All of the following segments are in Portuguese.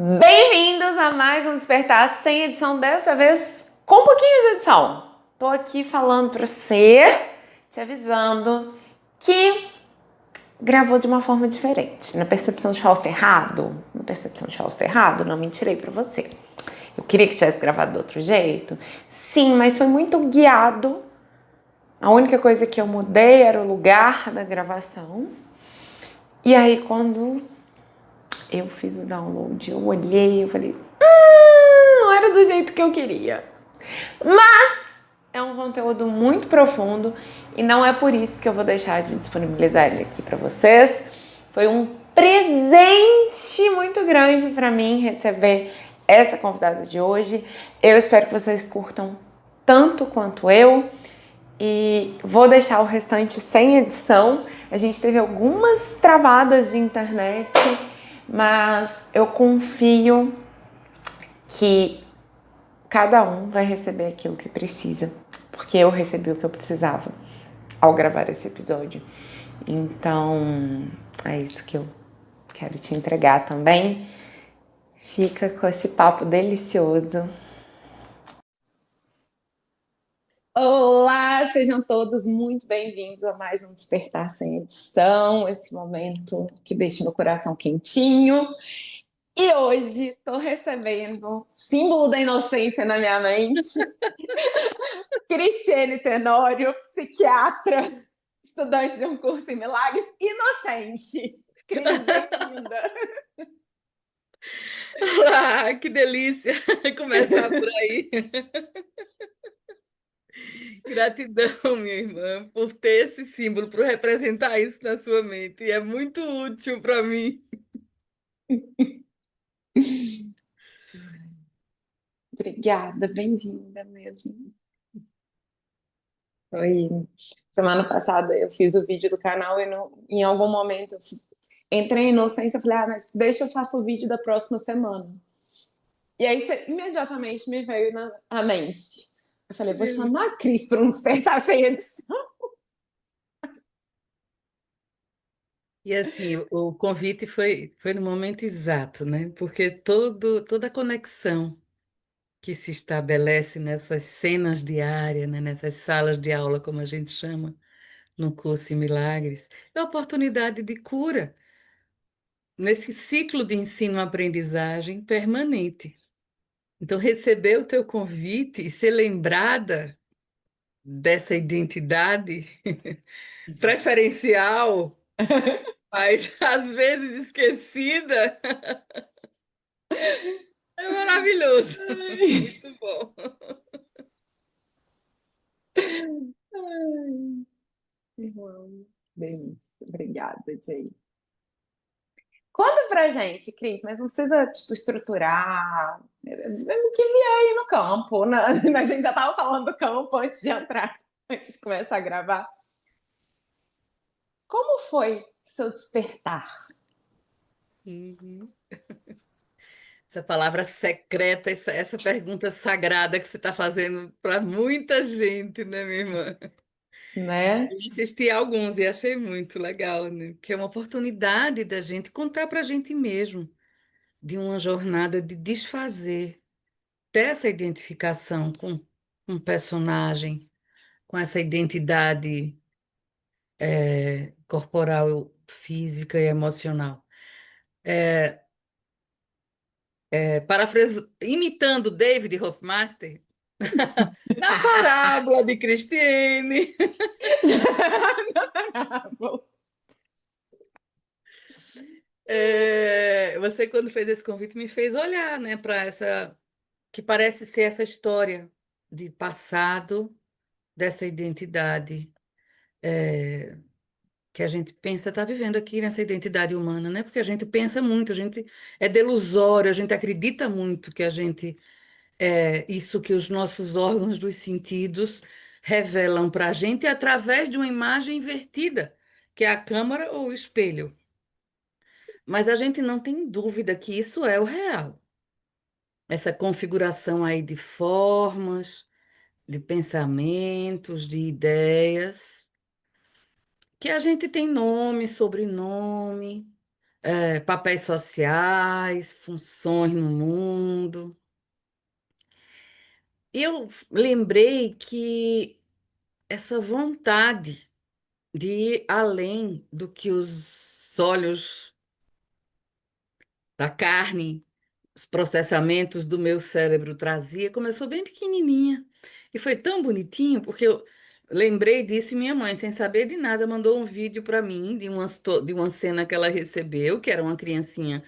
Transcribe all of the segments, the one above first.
Bem-vindos a mais um Despertar sem edição, dessa vez com um pouquinho de edição. Tô aqui falando pra você, te avisando que gravou de uma forma diferente. Na percepção de falso errado, não mentirei pra você. Eu queria que tivesse gravado de outro jeito, sim, mas foi muito guiado. A única coisa que eu mudei era o lugar da gravação. E aí, quando eu fiz o download, eu olhei, eu falei, não era do jeito que eu queria. Mas é um conteúdo muito profundo e não é por isso que eu vou deixar de disponibilizar ele aqui para vocês. Foi um presente muito grande para mim receber essa convidada de hoje. Eu espero que vocês curtam tanto quanto eu. E vou deixar o restante sem edição. A gente teve algumas travadas de internet, mas eu confio que cada um vai receber aquilo que precisa, porque eu recebi o que eu precisava ao gravar esse episódio. Então, é isso que eu quero te entregar também. Fica com esse papo delicioso. Olá, sejam todos muito bem-vindos a mais um Despertar Sem Edição, esse momento que deixa meu coração quentinho. E hoje estou recebendo símbolo da inocência na minha mente, Cristiane Tenório, psiquiatra, estudante de um curso em milagres, inocente. Cris, bem-vinda. Olá, que delícia começar por aí. Gratidão, minha irmã, por ter esse símbolo, por representar isso na sua mente. E é muito útil para mim. Obrigada, bem-vinda mesmo. Foi semana passada eu fiz o vídeo do canal e em algum momento eu entrei em inocência e falei, mas deixa eu faço o vídeo da próxima semana. E aí imediatamente me veio na mente. Eu falei, vou chamar a Cris para um despertar sem edição. E assim, o convite foi no momento exato, né? Porque toda a conexão que se estabelece nessas cenas diárias, né? Nessas salas de aula, como a gente chama, no curso em Milagres, é oportunidade de cura, nesse ciclo de ensino-aprendizagem permanente. Então, receber o teu convite e ser lembrada dessa identidade preferencial, mas às vezes esquecida, é maravilhoso. Muito bom. Ai, irmão. Delícia. Obrigada, Jay. Conta pra gente, Cris, mas não precisa, tipo, estruturar. O que vier aí no campo, né? A gente já tava falando do campo antes de entrar, antes de começar a gravar. Como foi seu despertar? Uhum. Essa palavra secreta, essa pergunta sagrada que você está fazendo para muita gente, né, minha irmã? Né? Eu assisti a alguns e achei muito legal, né? Que é uma oportunidade da gente contar para a gente mesmo de uma jornada de desfazer dessa identificação com um personagem, com essa identidade corporal, física e emocional. Imitando David Hofmeister, na parábola de Christine. Você, quando fez esse convite, me fez olhar, né, para essa, que parece ser essa história de passado, dessa identidade que a gente pensa estar vivendo aqui nessa identidade humana, né? Porque a gente pensa muito, a gente é delusório, a gente acredita muito que a gente é isso que os nossos órgãos dos sentidos revelam para a gente através de uma imagem invertida, que é a câmera ou o espelho. Mas a gente não tem dúvida que isso é o real. Essa configuração aí de formas, de pensamentos, de ideias, que a gente tem nome, sobrenome, papéis sociais, funções no mundo. Eu lembrei que essa vontade de ir além do que os olhos da carne, os processamentos do meu cérebro trazia, começou bem pequenininha. E foi tão bonitinho, porque eu lembrei disso e minha mãe, sem saber de nada, mandou um vídeo para mim de uma cena que ela recebeu, que era uma criancinha,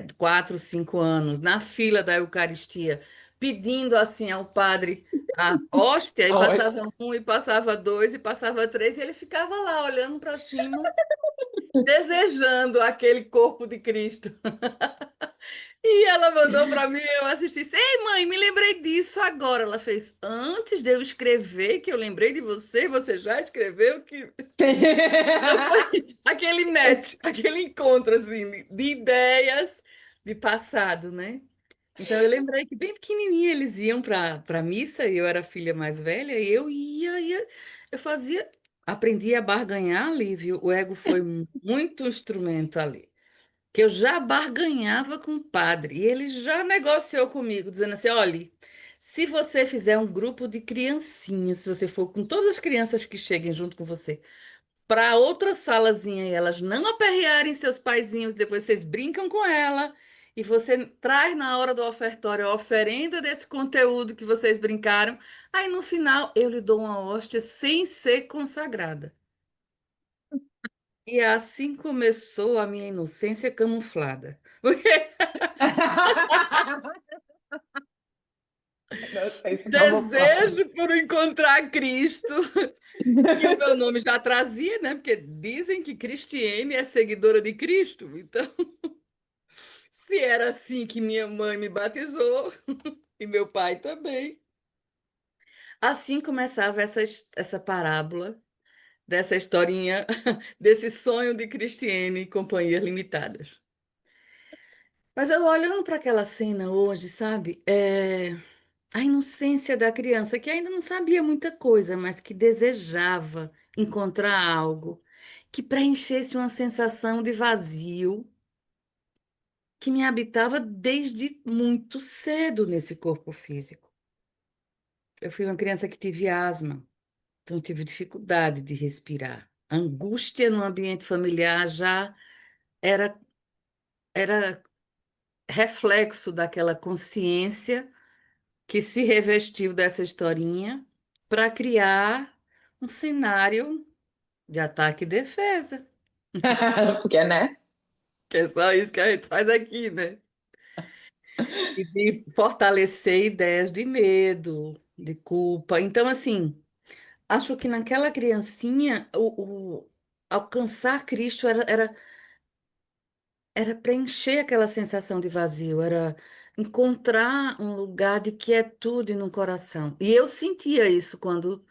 de 4, 5 anos, na fila da Eucaristia, pedindo assim ao padre a hóstia, e passava Ótimo. um, e passava dois, e passava três, e ele ficava lá olhando para cima, desejando aquele corpo de Cristo. E ela mandou para mim, eu assisti. Ei, mãe, me lembrei disso agora. Ela fez, antes de eu escrever, que eu lembrei de você, você já escreveu que. Então foi aquele match, aquele encontro, assim, de ideias de passado, né? Então eu lembrei que bem pequenininha eles iam para missa, e eu era a filha mais velha, e eu ia, eu fazia, aprendi a barganhar ali, viu? O ego foi muito instrumento ali que eu já barganhava com o padre, e ele já negociou comigo, dizendo assim: olhe, se você fizer um grupo de criancinhas, se você for com todas as crianças que cheguem junto com você, para outra salazinha e elas não aperrearem seus paizinhos, depois vocês brincam com ela. E você traz na hora do ofertório a oferenda desse conteúdo que vocês brincaram. Aí no final eu lhe dou uma hóstia sem ser consagrada. E assim começou a minha inocência camuflada. Porque Não sei se camuflado. desejo por encontrar Cristo, que o meu nome já trazia, né? Porque dizem que Cristiane é seguidora de Cristo. Então, se era assim que minha mãe me batizou, e meu pai também. Assim começava essa parábola, dessa historinha, desse sonho de Cristiane e Companhias Limitadas. Mas eu olhando para aquela cena hoje, sabe? A inocência da criança que ainda não sabia muita coisa, mas que desejava encontrar algo que preenchesse uma sensação de vazio que me habitava desde muito cedo nesse corpo físico. Eu fui uma criança que tive asma, então eu tive dificuldade de respirar. A angústia no ambiente familiar já era, era reflexo daquela consciência que se revestiu dessa historinha para criar um cenário de ataque e defesa, Porque, né? que é só isso que a gente faz aqui, né? E de fortalecer ideias de medo, de culpa. Então, assim, acho que naquela criancinha, o alcançar Cristo era preencher aquela sensação de vazio, era encontrar um lugar de quietude no coração. E eu sentia isso quando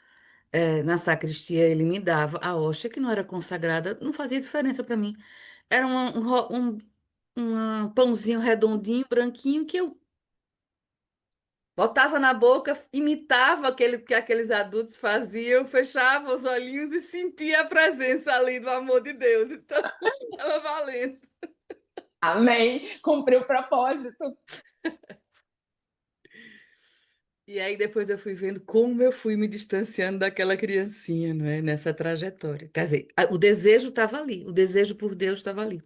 na sacristia ele me dava a hóstia que não era consagrada, não fazia diferença para mim. Era um pãozinho redondinho, branquinho, que eu botava na boca, imitava aquele que aqueles adultos faziam, fechava os olhinhos e sentia a presença ali do amor de Deus. Então, estava valendo. Amém. Cumpri o propósito. E aí depois eu fui vendo como eu fui me distanciando daquela criancinha, não é? Nessa trajetória. Quer dizer, o desejo estava ali, o desejo por Deus estava ali.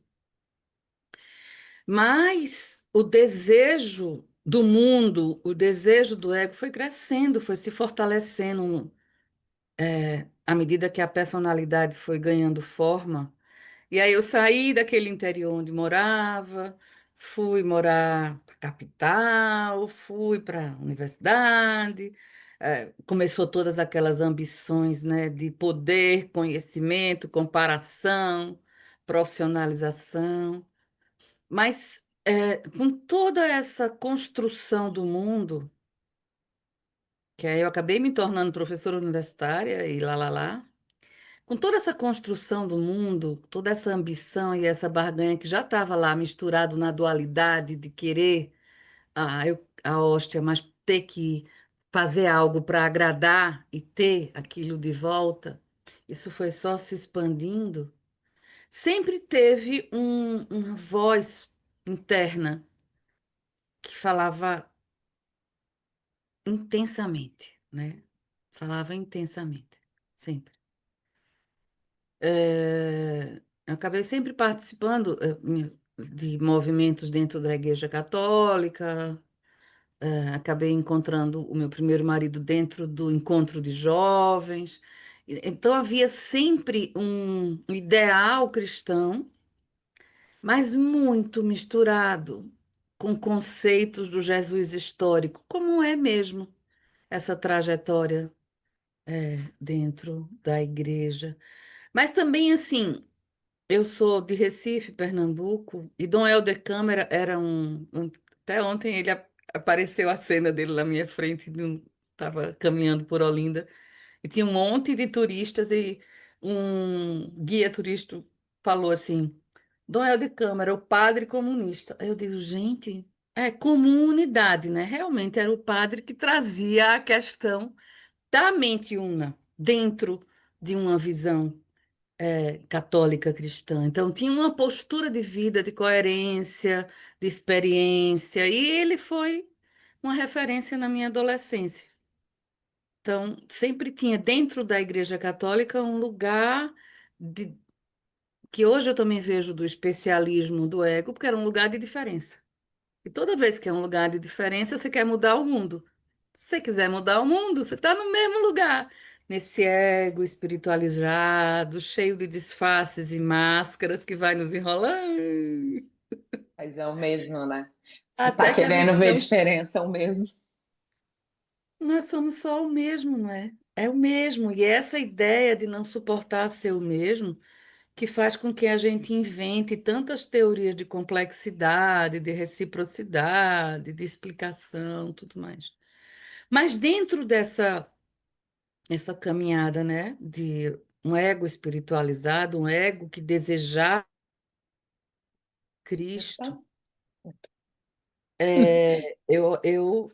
Mas o desejo do mundo, o desejo do ego foi crescendo, foi se fortalecendo, à medida que a personalidade foi ganhando forma. E aí eu saí daquele interior onde morava, fui morar na capital, fui para a universidade, começou todas aquelas ambições, né, de poder, conhecimento, comparação, profissionalização. Mas com toda essa construção do mundo, que aí eu acabei me tornando professora universitária e lá, com toda essa construção do mundo, toda essa ambição e essa barganha que já estava lá misturado na dualidade de querer a hóstia, mas ter que fazer algo para agradar e ter aquilo de volta, isso foi só se expandindo. sempre teve uma voz interna que falava intensamente, né? Falava intensamente, sempre. Eu acabei sempre participando, de movimentos dentro da Igreja Católica. Acabei encontrando o meu primeiro marido dentro do encontro de jovens. Então havia sempre um ideal cristão, mas muito misturado com conceitos do Jesus histórico, como é mesmo essa trajetória, dentro da igreja. Mas também, assim, eu sou de Recife, Pernambuco, e Dom Helder Câmara era até ontem ele apareceu a cena dele na minha frente, estava caminhando por Olinda, e tinha um monte de turistas, e um guia turista falou assim: Dom Helder Câmara, o padre comunista. Aí eu digo, gente, é comunidade, né? Realmente era o padre que trazia a questão da mente una dentro de uma visão, católica cristã. Então, tinha uma postura de vida, de coerência, de experiência, e ele foi uma referência na minha adolescência. Então, sempre tinha dentro da Igreja Católica um lugar de, que hoje eu também vejo do especialismo do ego, porque era um lugar de diferença. E toda vez que é um lugar de diferença, você quer mudar o mundo. Se você quiser mudar o mundo, você está no mesmo lugar. Nesse ego espiritualizado, cheio de disfarces e máscaras que vai nos enrolando. Mas é o mesmo, né? Se tá Até que a gente querendo ver não. diferença, é o mesmo. Nós somos só o mesmo, não é? É o mesmo. E é essa ideia de não suportar ser o mesmo que faz com que a gente invente tantas teorias de complexidade, de reciprocidade, de explicação, tudo mais. Mas dentro dessa essa caminhada, né, de um ego espiritualizado, um ego que desejar Opa. Cristo,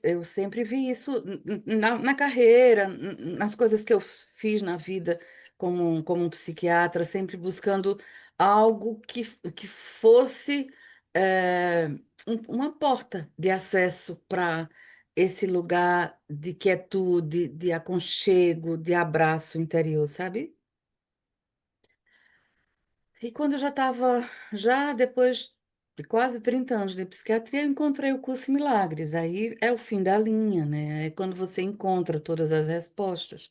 eu sempre vi isso na carreira, nas coisas que eu fiz na vida como um psiquiatra, sempre buscando algo que fosse, é, uma porta de acesso para esse lugar de quietude, de aconchego, de abraço interior, sabe? E quando eu já estava, já depois de quase 30 anos de psiquiatria, eu encontrei o curso em Milagres. Aí é o fim da linha, né? É quando você encontra todas as respostas,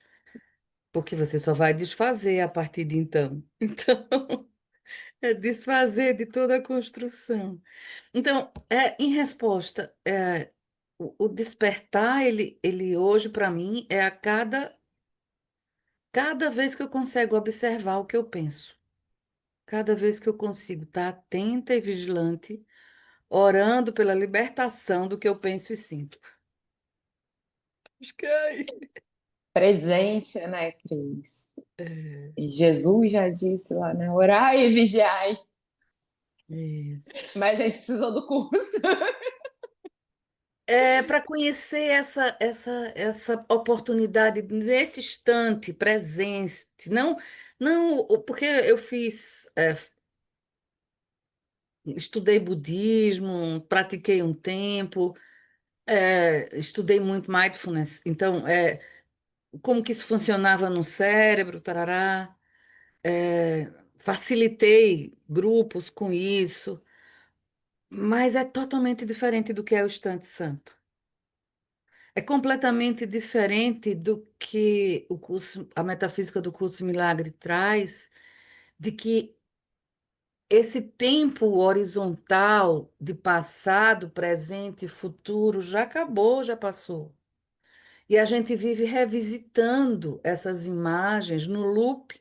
porque você só vai desfazer a partir de então. Então, é desfazer de toda a construção. Então, em resposta, o despertar, ele hoje, para mim, é a cada vez que eu consigo observar o que eu penso. Cada vez que eu consigo estar atenta e vigilante, orando pela libertação do que eu penso e sinto. Acho que é Presente, né, Cris? é E Jesus já disse lá, né? Orai e vigiai. isso. Mas a gente precisou do curso. É para conhecer essa oportunidade nesse instante presente, não, porque eu estudei budismo, pratiquei um tempo, estudei muito mindfulness, então, como que isso funcionava no cérebro, tarará. Facilitei grupos com isso, mas é totalmente diferente do que é o Instante Santo. É completamente diferente do que o curso, a metafísica do curso Milagre traz, de que esse tempo horizontal de passado, presente e futuro já acabou, já passou. E a gente vive revisitando essas imagens no loop,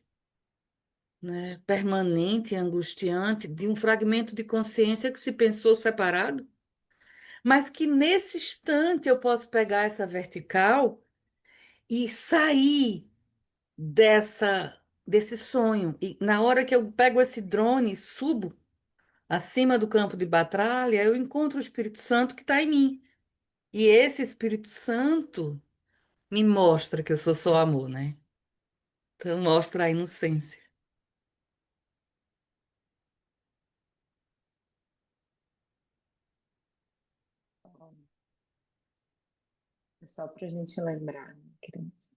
né, permanente e angustiante de um fragmento de consciência que se pensou separado, mas que nesse instante eu posso pegar essa vertical e sair desse sonho. E na hora que eu pego esse drone e subo acima do campo de batalha, eu encontro o Espírito Santo que está em mim. E esse Espírito Santo me mostra que eu sou só amor, né? Então mostra a inocência. É só para a gente lembrar, né, criança?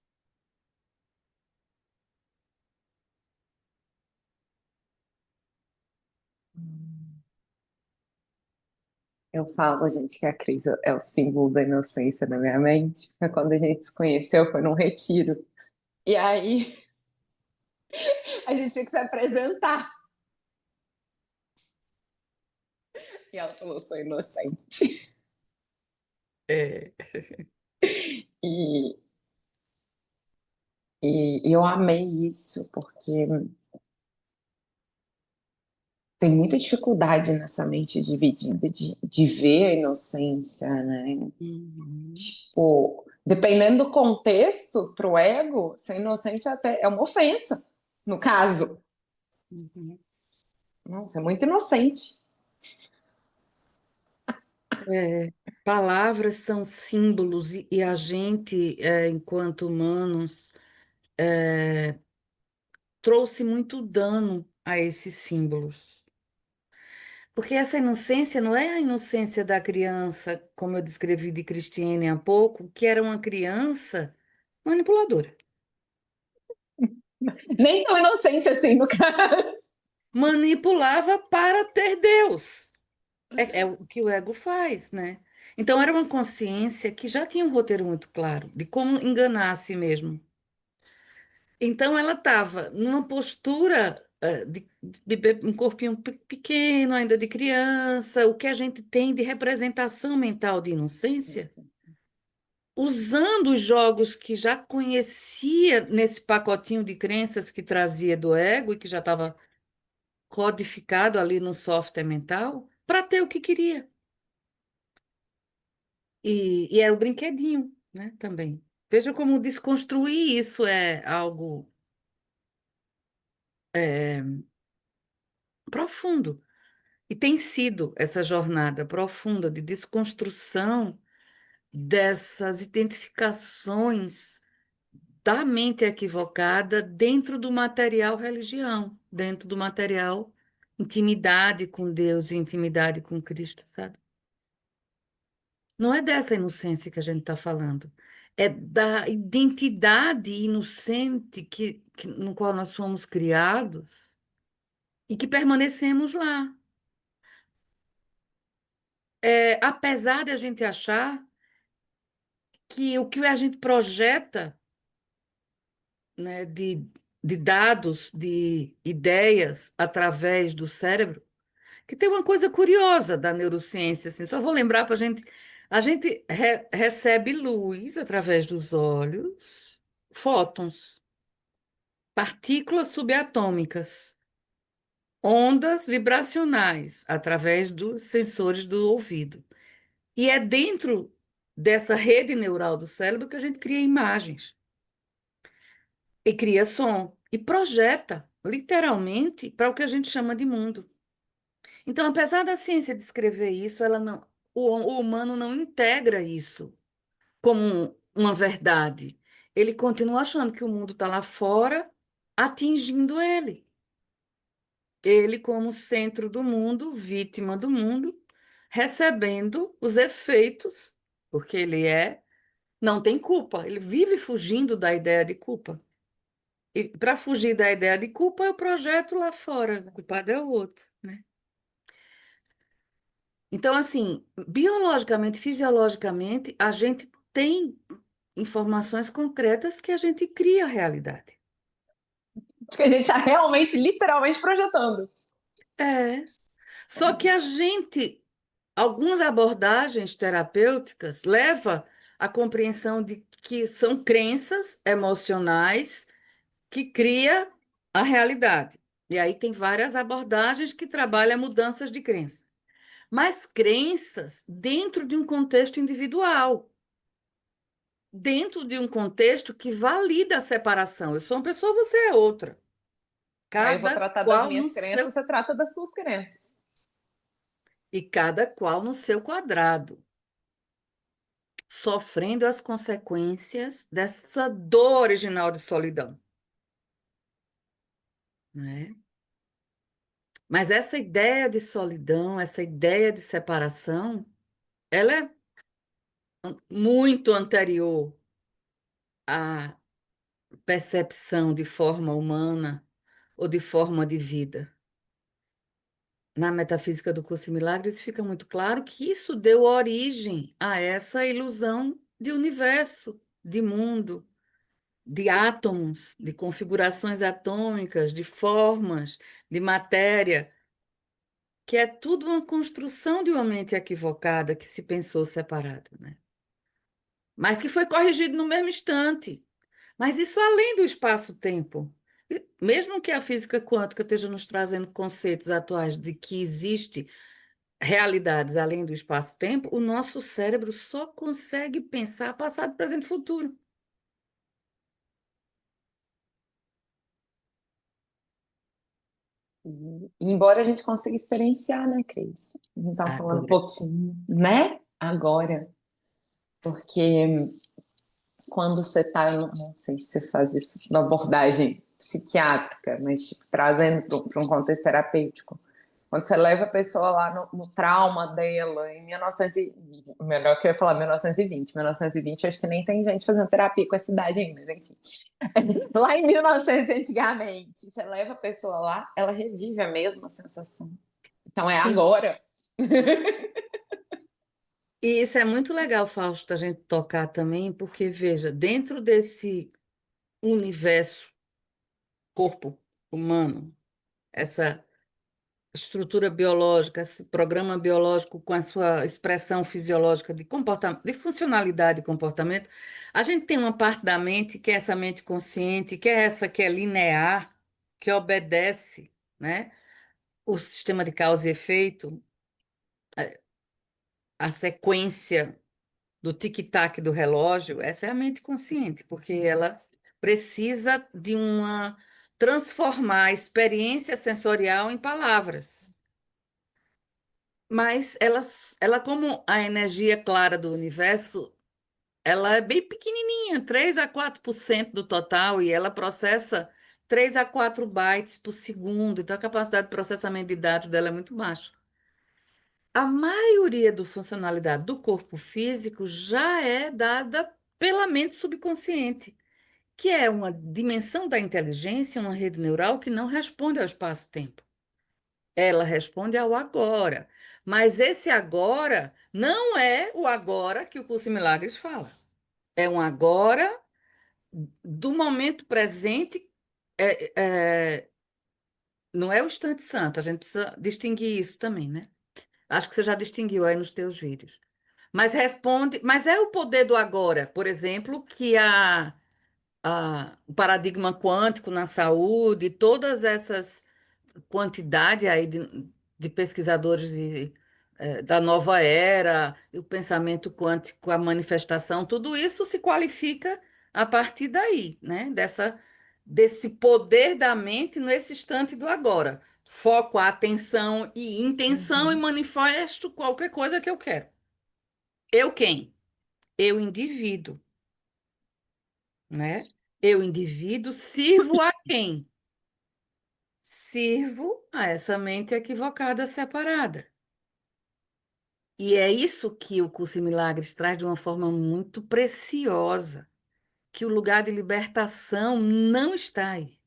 Hum. Eu falo, gente, que a Cris é o símbolo da inocência da minha mente. Porque quando a gente se conheceu, foi num retiro. E aí, a gente tinha que se apresentar. E ela falou, sou inocente. É, E, e eu amei isso, porque tem muita dificuldade nessa mente dividida de ver a inocência, né? uhum, Tipo, dependendo do contexto, pro ego, ser inocente até é uma ofensa, no caso. uhum. Não, você é muito inocente. É, palavras são símbolos e a gente, enquanto humanos, trouxe muito dano a esses símbolos. Porque essa inocência não é a inocência da criança, como eu descrevi de Cristiane há pouco, que era uma criança manipuladora. Nem tão inocente assim, no caso. Manipulava para ter Deus. É o que o ego faz, né? Então era uma consciência que já tinha um roteiro muito claro de como enganar a si mesmo. Então ela estava numa postura de bebê, um corpinho pequeno, ainda de criança, o que a gente tem de representação mental de inocência, usando os jogos que já conhecia nesse pacotinho de crenças que trazia do ego e que já estava codificado ali no software mental, para ter o que queria. E é o brinquedinho, né, também. Veja como desconstruir isso é algo é, profundo. E tem sido essa jornada profunda de desconstrução dessas identificações da mente equivocada dentro do material religião, dentro do material intimidade com Deus e intimidade com Cristo, sabe? Não é dessa inocência que a gente está falando. É da identidade inocente no qual nós fomos criados e que permanecemos lá. Apesar de a gente achar que o que a gente projeta, né, de dados, de ideias através do cérebro, que tem uma coisa curiosa da neurociência, assim, só vou lembrar para a gente recebe luz através dos olhos, fótons, partículas subatômicas, ondas vibracionais através dos sensores do ouvido. E é dentro dessa rede neural do cérebro que a gente cria imagens. E cria som e projeta, literalmente, para o que a gente chama de mundo. Então, apesar da ciência descrever isso, ela não, o humano não integra isso como uma verdade. Ele continua achando que o mundo está lá fora, atingindo ele. Ele, como centro do mundo, vítima do mundo, recebendo os efeitos, porque não tem culpa, ele vive fugindo da ideia de culpa. E para fugir da ideia de culpa, eu projeto lá fora. O culpado é o outro, né? Então, assim, biologicamente, fisiologicamente, a gente tem informações concretas que a gente cria a realidade. Que a gente está realmente, literalmente projetando. É. Só que algumas abordagens terapêuticas leva à compreensão de que são crenças emocionais que cria a realidade. E aí tem várias abordagens que trabalham mudanças de crença. Mas crenças dentro de um contexto individual, dentro de um contexto que valida a separação. Eu sou uma pessoa, você é outra. Aí eu vou Cada tratar das qual no minhas seu crenças, você trata das suas crenças. e cada qual no seu quadrado, sofrendo as consequências dessa dor original de solidão, né? Mas essa ideia de solidão, essa ideia de separação, ela é muito anterior à percepção de forma humana ou de forma de vida. Na metafísica do Curso em Milagres fica muito claro que isso deu origem a essa ilusão de universo, de mundo, de átomos, de configurações atômicas, de formas, de matéria, que é tudo uma construção de uma mente equivocada que se pensou separado, né? Mas que foi corrigido no mesmo instante. Mas isso além do espaço-tempo. Mesmo que a física quântica esteja nos trazendo conceitos atuais de que existe realidades além do espaço-tempo, o nosso cérebro só consegue pensar passado, presente e futuro. E embora a gente consiga experienciar, né, Cris? A gente estava falando um Agora, pouquinho, né? Agora. Porque quando você está, eu não sei se você faz isso na abordagem psiquiátrica, mas tipo, trazendo para um contexto terapêutico. Quando você leva a pessoa lá no trauma dela, em 1920, melhor que eu ia falar 1920, 1920 acho que nem tem gente fazendo terapia com essa idade ainda, mas enfim. Lá em 1900, antigamente, você leva a pessoa lá, ela revive a mesma sensação. Então é sim. agora. E isso é muito legal, Fausto, a gente tocar também, porque, veja, dentro desse universo, corpo humano, essa estrutura biológica, esse programa biológico com a sua expressão fisiológica de comportamento, de funcionalidade e comportamento, a gente tem uma parte da mente que é essa mente consciente, que é essa que é linear, que obedece, né, o sistema de causa e efeito, a sequência do tic-tac do relógio, essa é a mente consciente, porque ela precisa de uma transformar a experiência sensorial em palavras. Mas ela, como a energia clara do universo, ela é bem pequenininha, 3 a 4% do total, e ela processa 3 a 4 bytes por segundo, então a capacidade de processamento de dados dela é muito baixa. A maioria da funcionalidade do corpo físico já é dada pela mente subconsciente, que é uma dimensão da inteligência, uma rede neural que não responde ao espaço-tempo. Ela responde ao agora. Mas esse agora não é o agora que o Curso em Milagres fala. É um agora do momento presente, é, é, não é o instante santo. A gente precisa distinguir isso também, né? Acho que você já distinguiu aí nos teus vídeos. Mas responde, mas é o poder do agora, por exemplo, que o paradigma quântico na saúde, todas essas quantidade aí de pesquisadores da nova era, o pensamento quântico, a manifestação, tudo isso se qualifica a partir daí, né? Desse poder da mente nesse instante do agora. Foco, atenção e intenção e Uhum. manifesto qualquer coisa que eu quero. Eu quem? Eu indivíduo, né? Eu indivíduo sirvo a quem? Sirvo a essa mente equivocada, separada. E é isso que o Curso em Milagres traz de uma forma muito preciosa, que o lugar de libertação não está aí.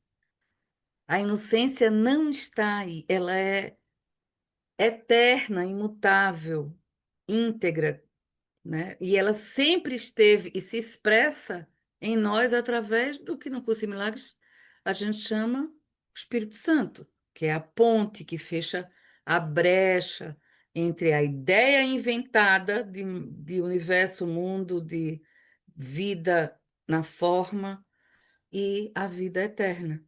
A inocência não está aí. Ela é eterna, imutável, íntegra, né? E ela sempre esteve e se expressa em nós através do que no Curso em Milagres a gente chama o Espírito Santo, que é a ponte que fecha a brecha entre a ideia inventada de universo, mundo, de vida na forma e a vida eterna.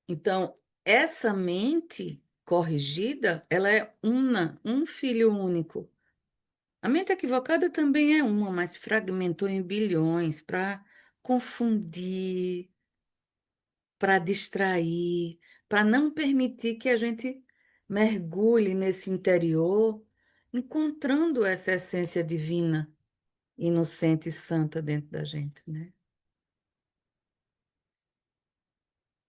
Então, essa mente corrigida, ela é una, um filho único. A mente equivocada também é uma, mas fragmentou em bilhões para confundir, para distrair, para não permitir que a gente mergulhe nesse interior, encontrando essa essência divina, inocente e santa dentro da gente, né?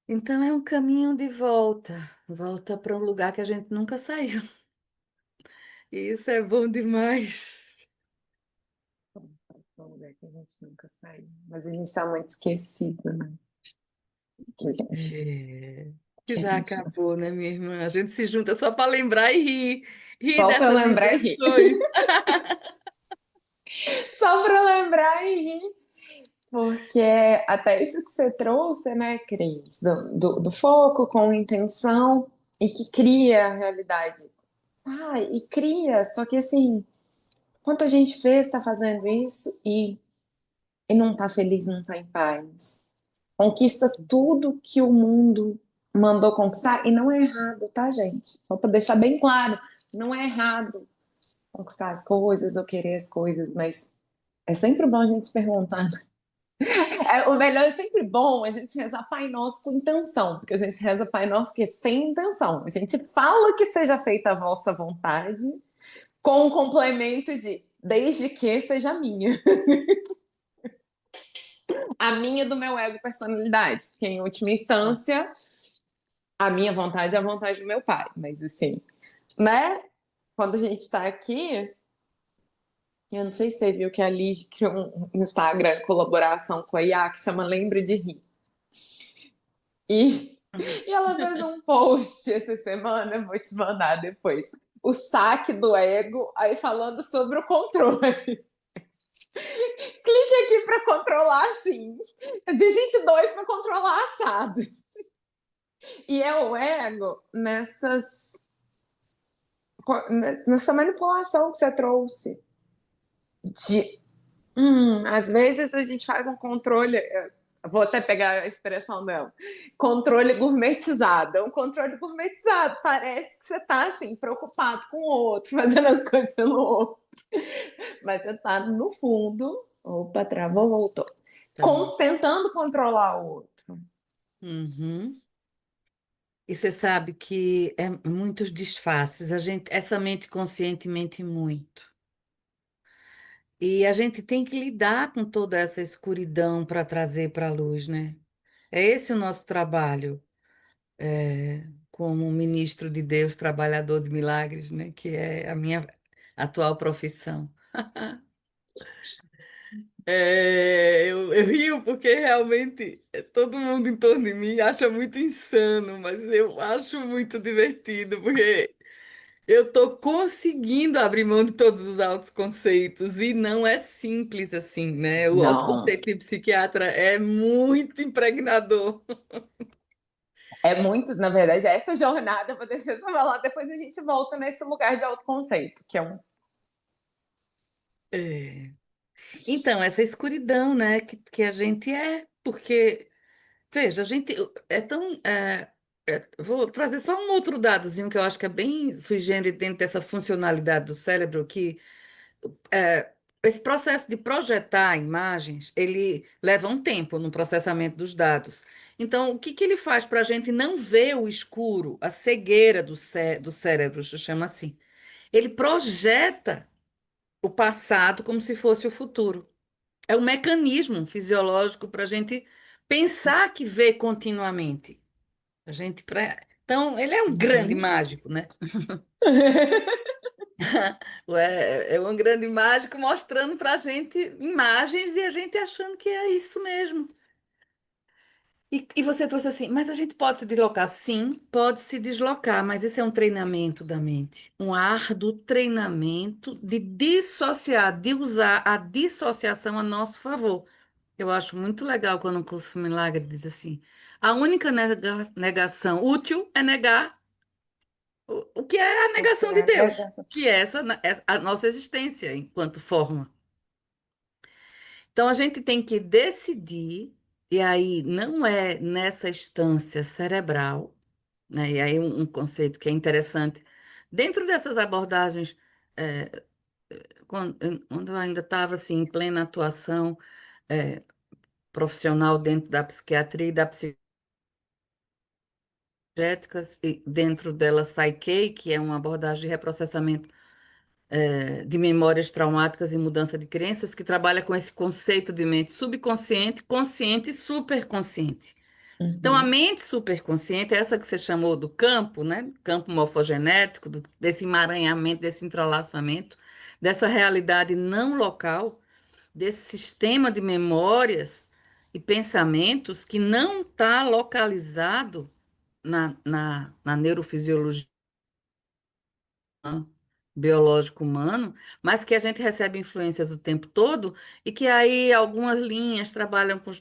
Então é um caminho de volta, volta para um lugar que a gente nunca saiu. E isso é bom demais. um lugar que a gente nunca saiu. Mas a gente tá muito esquecido, né? Que a gente, É, que que a já gente não... acabou, né, minha irmã? A gente se junta só para lembrar e rir Só pra dessas lembrar e rir. ligações. Só pra lembrar e rir. Porque até isso que você trouxe, né, Cris? Do foco com intenção e que cria a realidade. Ah, e cria, só que assim, quanta gente fez, está fazendo isso e não tá feliz, não tá em paz. Conquista tudo que o mundo mandou conquistar, e não é errado, tá, gente? Só para deixar bem claro, não é errado conquistar as coisas ou querer as coisas, mas é sempre bom a gente se perguntar. O melhor é sempre bom a gente rezar Pai Nosso com intenção, porque a gente reza Pai Nosso que sem intenção. A gente fala que seja feita a vossa vontade, com um complemento de desde que seja minha. A minha do meu ego e personalidade, porque em última instância, a minha vontade é a vontade do meu pai. Mas assim, né? Quando a gente tá aqui, eu não sei se você viu que a Liz criou um Instagram colaboração com a IA que chama Lembre de Rir. E, e ela fez um post essa semana, eu vou te mandar depois. O saque do ego, aí falando sobre o controle. Clique aqui para controlar assim. Digite 2 para controlar assado. E é o ego nessa manipulação que você trouxe. De, às vezes a gente faz um controle. Vou até pegar a expressão dela. Controle gourmetizado. É um controle gourmetizado. Parece que você está assim, preocupado com o outro, fazendo as coisas pelo outro. Mas você está no fundo. Opa, travou, voltou. Tá bom. Tentando controlar o outro. Uhum. E você sabe que é muitos disfarces. Essa mente consciente mente muito. E a gente tem que lidar com toda essa escuridão para trazer para a luz, né? É esse o nosso trabalho, como ministro de Deus, trabalhador de milagres, né? Que é a minha atual profissão. Eu rio porque realmente todo mundo em torno de mim acha muito insano, mas eu acho muito divertido, porque eu estou conseguindo abrir mão de todos os autoconceitos e não é simples assim, né? O Não. autoconceito de psiquiatra é muito impregnador. É muito, na verdade, essa jornada, eu vou deixar você falar, depois a gente volta nesse lugar de autoconceito, que é um. É. Então, essa escuridão, né, que a gente porque, veja, a gente é tão. Vou trazer só um outro dadozinho que eu acho que é bem sui generis dentro dessa funcionalidade do cérebro, que é, esse processo de projetar imagens, ele leva um tempo no processamento dos dados. Então, o que que ele faz para a gente não ver o escuro, a cegueira do cérebro, se chama assim? Ele projeta o passado como se fosse o futuro. É um mecanismo fisiológico para a gente pensar que vê continuamente. Então, ele é um grande Uhum. mágico, né? É um grande mágico mostrando para a gente imagens e a gente achando que é isso mesmo. E você trouxe assim, mas a gente pode se deslocar? Sim, pode se deslocar, mas esse é um treinamento da mente. Um árduo treinamento de dissociar, de usar a dissociação a nosso favor. Eu acho muito legal quando o curso Milagre diz assim: a única negação útil é negar o que é a Porque negação de é Deus, negação. que é é a nossa existência enquanto forma. Então a gente tem que decidir, e aí não é nessa instância cerebral, né? E aí um conceito que é interessante, dentro dessas abordagens, é, quando eu ainda estava assim, em plena atuação é, profissional dentro da psiquiatria e da psicogéticas, e dentro dela Psyche, que é uma abordagem de reprocessamento de memórias traumáticas e mudança de crenças, que trabalha com esse conceito de mente subconsciente, consciente e superconsciente. Então, a Uhum. mente superconsciente é essa que você chamou do campo, né? Campo morfogenético, desse emaranhamento, desse entrelaçamento, dessa realidade não local. desse sistema de memórias e pensamentos que não está localizado na neurofisiologia biológico humano, mas que a gente recebe influências o tempo todo e que aí algumas linhas trabalham com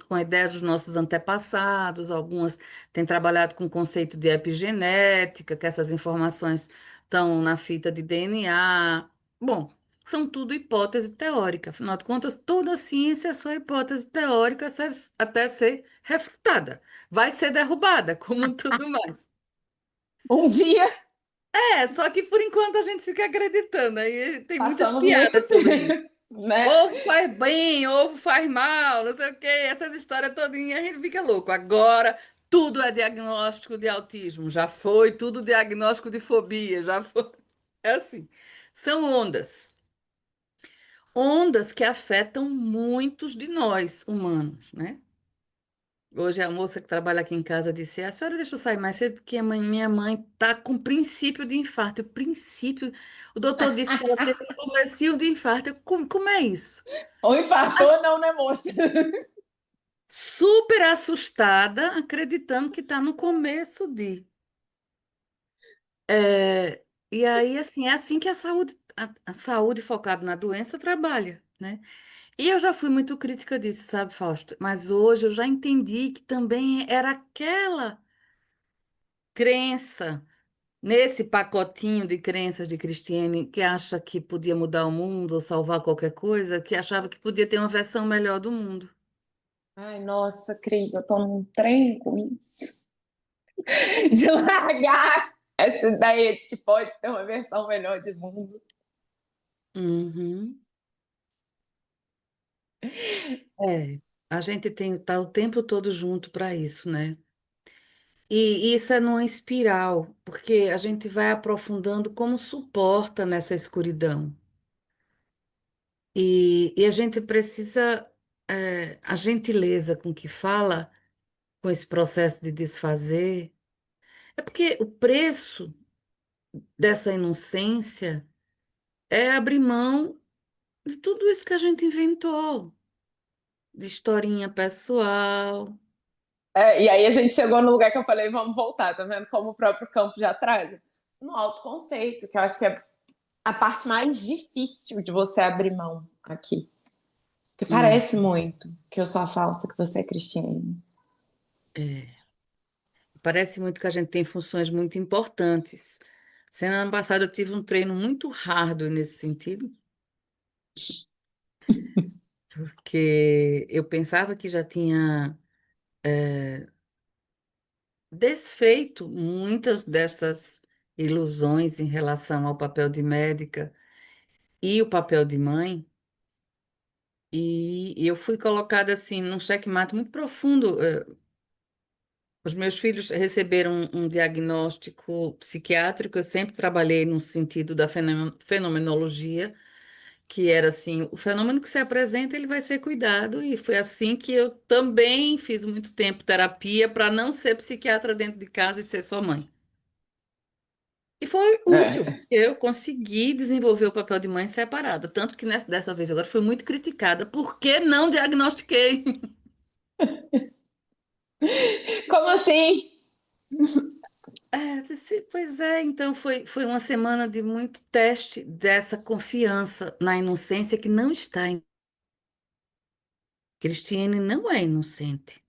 com a ideia dos nossos antepassados, algumas têm trabalhado com o conceito de epigenética, que essas informações estão na fita de DNA. Bom, são tudo hipótese teórica. Afinal de contas, toda ciência é só hipótese teórica até ser refutada. Vai ser derrubada, como tudo mais. Um dia É, só que por enquanto a gente fica acreditando. Aí tem muitas passamos muito piadas sobre isso. tempo, né? Ovo faz bem, ovo faz mal, não sei o quê. Essas histórias todinhas a gente fica louco. Agora tudo é diagnóstico de autismo. Já foi tudo diagnóstico de fobia. Já foi. É assim. São ondas. Ondas que afetam muitos de nós, humanos, né? Hoje a moça que trabalha aqui em casa disse: A senhora deixa eu sair mais cedo porque minha mãe está com princípio de infarto. Princípio. O doutor disse que ela teve um comecinho de infarto. Como é isso? Ou infartou, não, né, moça? Super assustada, acreditando que está no começo de. E aí, assim, é assim que a saúde focada na doença trabalha, né? E eu já fui muito crítica disso, sabe, Fausto? Mas hoje eu já entendi que também era aquela crença. Nesse pacotinho de crenças de Cristiane, que acha que podia mudar o mundo ou salvar qualquer coisa, que achava que podia ter uma versão melhor do mundo. Ai, nossa, Cris, eu tô num trem com isso. De largar essa ideia de que pode ter uma versão melhor de mundo. Uhum. É, a gente tem tá o tempo todo junto para isso, né? E isso é numa espiral, porque a gente vai aprofundando como suporta nessa escuridão. E a gente precisa, a gentileza com que fala com esse processo de desfazer, é porque o preço dessa inocência é abrir mão de tudo isso que a gente inventou, de historinha pessoal. É, e aí a gente chegou no lugar que eu falei, vamos voltar, tá vendo como o próprio campo já traz? No autoconceito, que eu acho que é a parte mais difícil de você abrir mão aqui. Que Hum, parece muito que eu sou a Fausta, que você é Cristiane. é. Parece muito que a gente tem funções muito importantes. Ano passado eu tive um treino muito árduo nesse sentido, porque eu pensava que já tinha desfeito muitas dessas ilusões em relação ao papel de médica e o papel de mãe. E eu fui colocada assim num xeque-mate muito profundo. Os meus filhos receberam um diagnóstico psiquiátrico. Eu sempre trabalhei no sentido da fenomenologia, que era assim, o fenômeno que se apresenta, ele vai ser cuidado. E foi assim que eu também fiz muito tempo terapia para não ser psiquiatra dentro de casa e ser só mãe. E foi útil, É. porque eu consegui desenvolver o papel de mãe separada. Tanto que dessa vez agora fui muito criticada. Por que não diagnostiquei? Como assim? Pois é, então foi uma semana de muito teste dessa confiança na inocência que não está em. Cristiane não é inocente,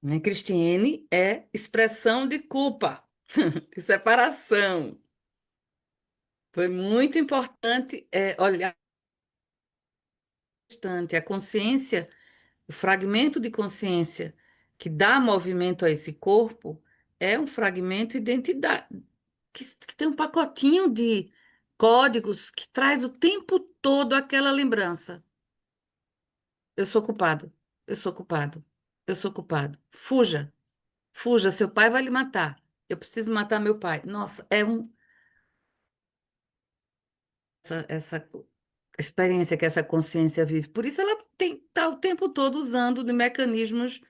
né? Cristiane é expressão de culpa, de separação. Foi muito importante olhar bastante a consciência, o fragmento de consciência que dá movimento a esse corpo é um fragmento identidade. Que tem um pacotinho de códigos que traz o tempo todo aquela lembrança. Eu sou culpado, eu sou culpado, eu sou culpado. Fuja, fuja, seu pai vai lhe matar. Eu preciso matar meu pai. Nossa, essa experiência que essa consciência vive. Por isso ela tá o tempo todo usando de mecanismos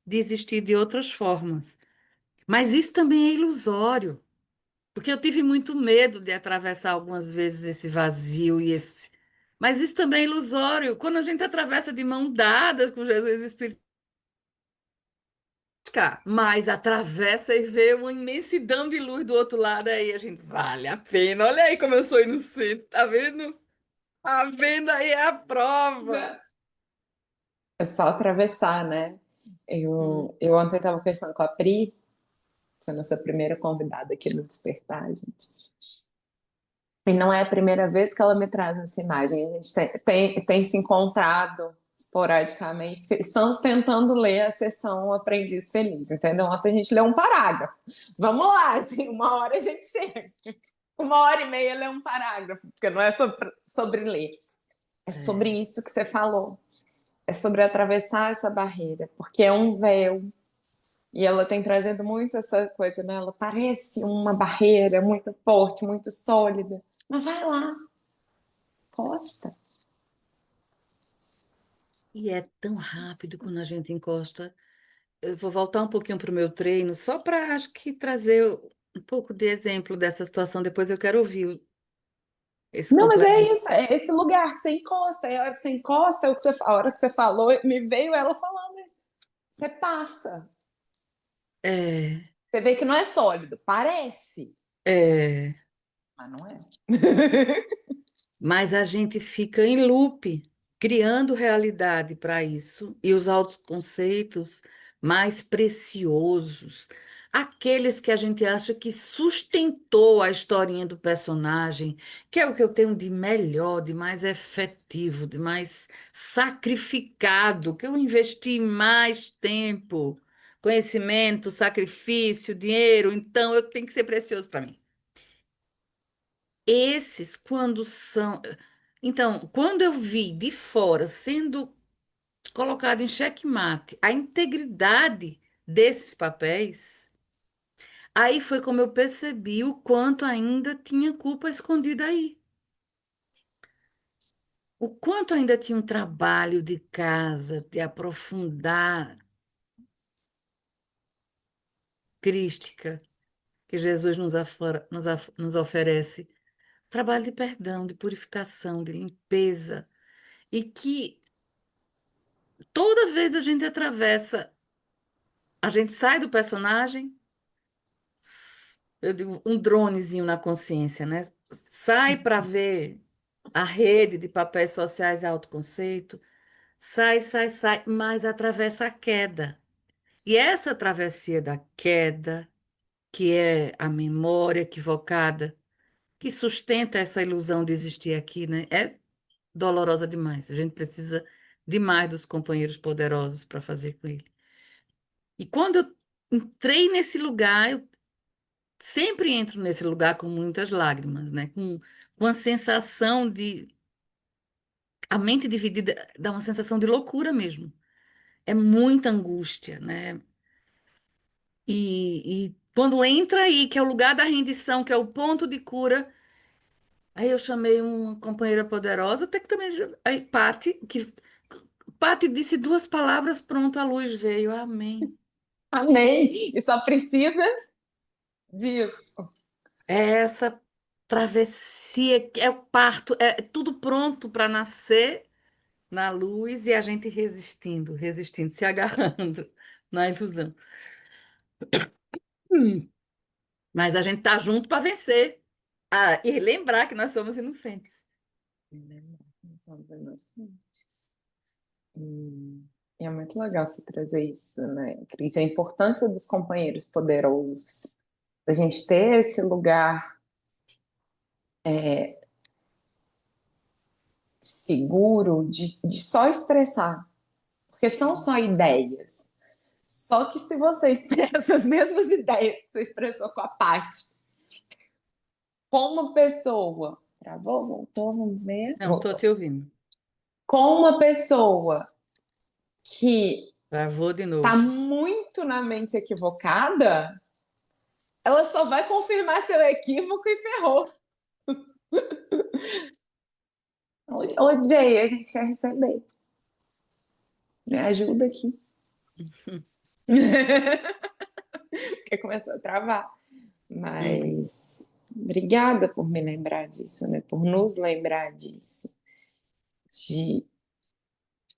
de existir de outras formas. Mas isso também é ilusório, porque eu tive muito medo de atravessar algumas vezes esse vazio e esse Mas isso também é ilusório. Quando a gente atravessa de mão dadas com Jesus e o Espírito Santo, mas atravessa e vê uma imensidão de luz do outro lado, aí a gente, vale a pena. Olha aí como eu sou inocente, tá vendo? Tá vendo aí a prova. É só atravessar, né? Hum, Eu ontem estava conversando com a Pri, foi a nossa primeira convidada aqui no Despertar, gente. E não é a primeira vez que ela me traz essa imagem. A gente tem se encontrado esporadicamente, porque estamos tentando ler a sessão Aprendiz Feliz, entendeu? Ontem a gente leu um parágrafo. Vamos lá, assim, uma hora a gente chega. Uma hora e meia ler um parágrafo, porque não é sobre ler. É sobre é. isso que você falou. É sobre atravessar essa barreira, porque é um véu. E ela tem trazendo muito essa coisa, né? Ela parece uma barreira muito forte, muito sólida. Mas vai lá, costa. E é tão rápido quando a gente encosta. Eu vou voltar um pouquinho para o meu treino, só para, acho que, trazer um pouco de exemplo dessa situação. Depois eu quero ouvir esse Não, mas é complemento. isso, é esse lugar que você encosta. É a hora que você encosta, é o que você, a hora que você falou, me veio ela falando isso. Você passa. É, Você vê que não é sólido, parece, é, mas não é. mas a gente fica em loop, criando realidade para isso, e os autoconceitos mais preciosos, aqueles que a gente acha que sustentou a historinha do personagem, que é o que eu tenho de melhor, de mais efetivo, de mais sacrificado, que eu investi mais tempo, conhecimento, sacrifício, dinheiro, então eu tenho que ser precioso para mim. Esses, quando são. Então, quando eu vi de fora sendo colocado em xeque-mate a integridade desses papéis, aí foi como eu percebi o quanto ainda tinha culpa escondida aí. O quanto ainda tinha um trabalho de casa, de aprofundar crística que Jesus nos oferece. Trabalho de perdão, de purificação, de limpeza. E que toda vez a gente atravessa, a gente sai do personagem, eu digo, um dronezinho na consciência, né? Sai para ver a rede de papéis sociais e autoconceito, sai, mas atravessa a queda. E essa travessia da queda, que é a memória equivocada, que sustenta essa ilusão de existir aqui, né? É dolorosa demais. A gente precisa demais dos companheiros poderosos para fazer com ele. E quando eu entrei nesse lugar, eu sempre entro nesse lugar com muitas lágrimas, né? Com a sensação de. A mente dividida dá uma sensação de loucura mesmo. É muita angústia, né? E quando entra aí, que é o lugar da rendição, que é o ponto de cura, aí eu chamei uma companheira poderosa, até que também. Aí, Pati disse duas palavras, pronto, a luz veio. Amém. Amém. E só precisa disso. É essa travessia, é o parto, é tudo pronto para nascer na luz e a gente resistindo, se agarrando na ilusão. Hum. Mas a gente tá junto para vencer. Ah, e lembrar que nós somos inocentes. Nós somos inocentes. E é muito legal você trazer isso, né, Cris? A importância dos companheiros poderosos, da gente ter esse lugar seguro de só expressar, porque são só ideias. Só que se você expressa as mesmas ideias que você expressou com a Paty, com uma pessoa, travou, voltou, vamos ver, Não, tô voltou. te ouvindo. Com uma pessoa que Travou de tá novo. muito na mente equivocada, ela só vai confirmar seu equívoco e ferrou. Ô, Jay, a gente quer receber. Me ajuda aqui. Porque começou a travar. Uhum. Mas obrigada por me lembrar disso, né? Por nos lembrar disso. de,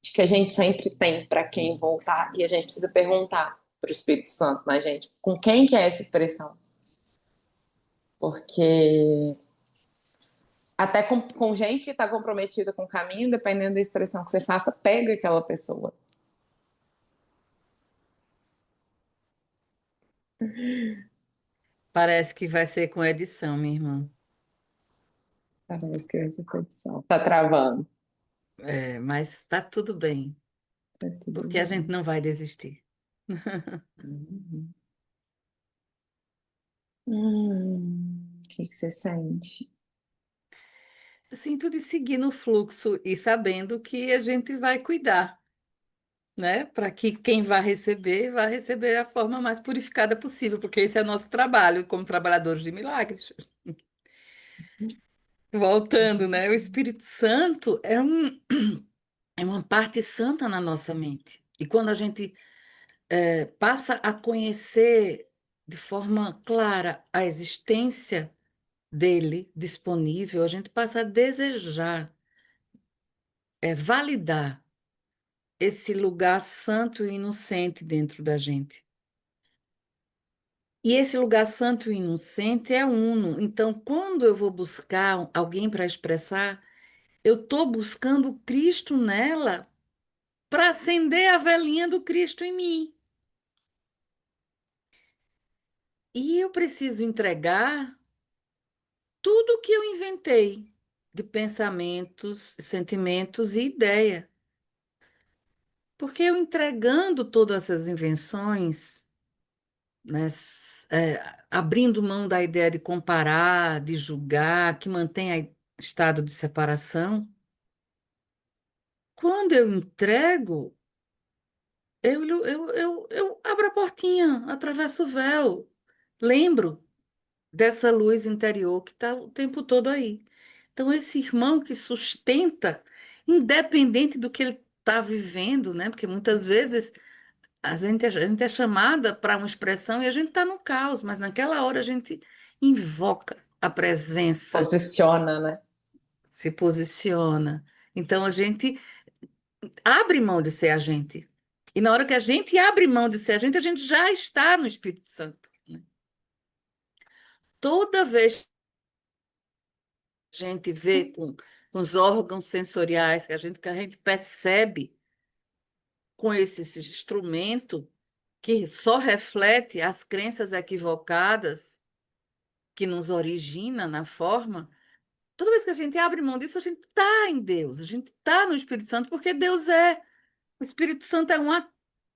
de que a gente sempre tem para quem voltar e a gente precisa perguntar para o Espírito Santo, mas, gente, com quem que é essa expressão? Porque até com gente que está comprometida com o caminho, dependendo da expressão que você faça, pega aquela pessoa. Parece que vai ser com edição, minha irmã. Parece que essa condição tá travando. É, mas tá tudo bem, Tá tudo porque a gente bem. não vai desistir. Uhum. O que que você sente? Eu sinto de seguir no fluxo e sabendo que a gente vai cuidar, né? Para que quem vai receber a forma mais purificada possível, porque esse é o nosso trabalho como trabalhadores de milagres. Voltando, né? O Espírito Santo é uma parte santa na nossa mente. E quando a gente passa a conhecer de forma clara a existência dele disponível, a gente passa a desejar, validar esse lugar santo e inocente dentro da gente. E esse lugar santo e inocente é uno. Então, quando eu vou buscar alguém para expressar, eu estou buscando Cristo nela para acender a velinha do Cristo em mim. E eu preciso entregar tudo o que eu inventei de pensamentos, sentimentos e ideia. Porque eu entregando todas essas invenções, né, abrindo mão da ideia de comparar, de julgar, que mantém estado de separação, quando eu entrego, eu abro a portinha, atravesso o véu, lembro dessa luz interior que está o tempo todo aí. Então, esse irmão que sustenta, independente do que ele está vivendo, né? Porque muitas vezes a gente é chamada para uma expressão e a gente está no caos, mas naquela hora a gente invoca a presença, Posiciona, né? se posiciona. Então a gente abre mão de ser a gente. E na hora que a gente abre mão de ser a gente já está no Espírito Santo, né? Toda vez que a gente vê com os órgãos sensoriais, que a gente percebe com esse instrumento que só reflete as crenças equivocadas que nos origina na forma, toda vez que a gente abre mão disso, a gente está em Deus, a gente está no Espírito Santo, porque Deus é. O Espírito Santo é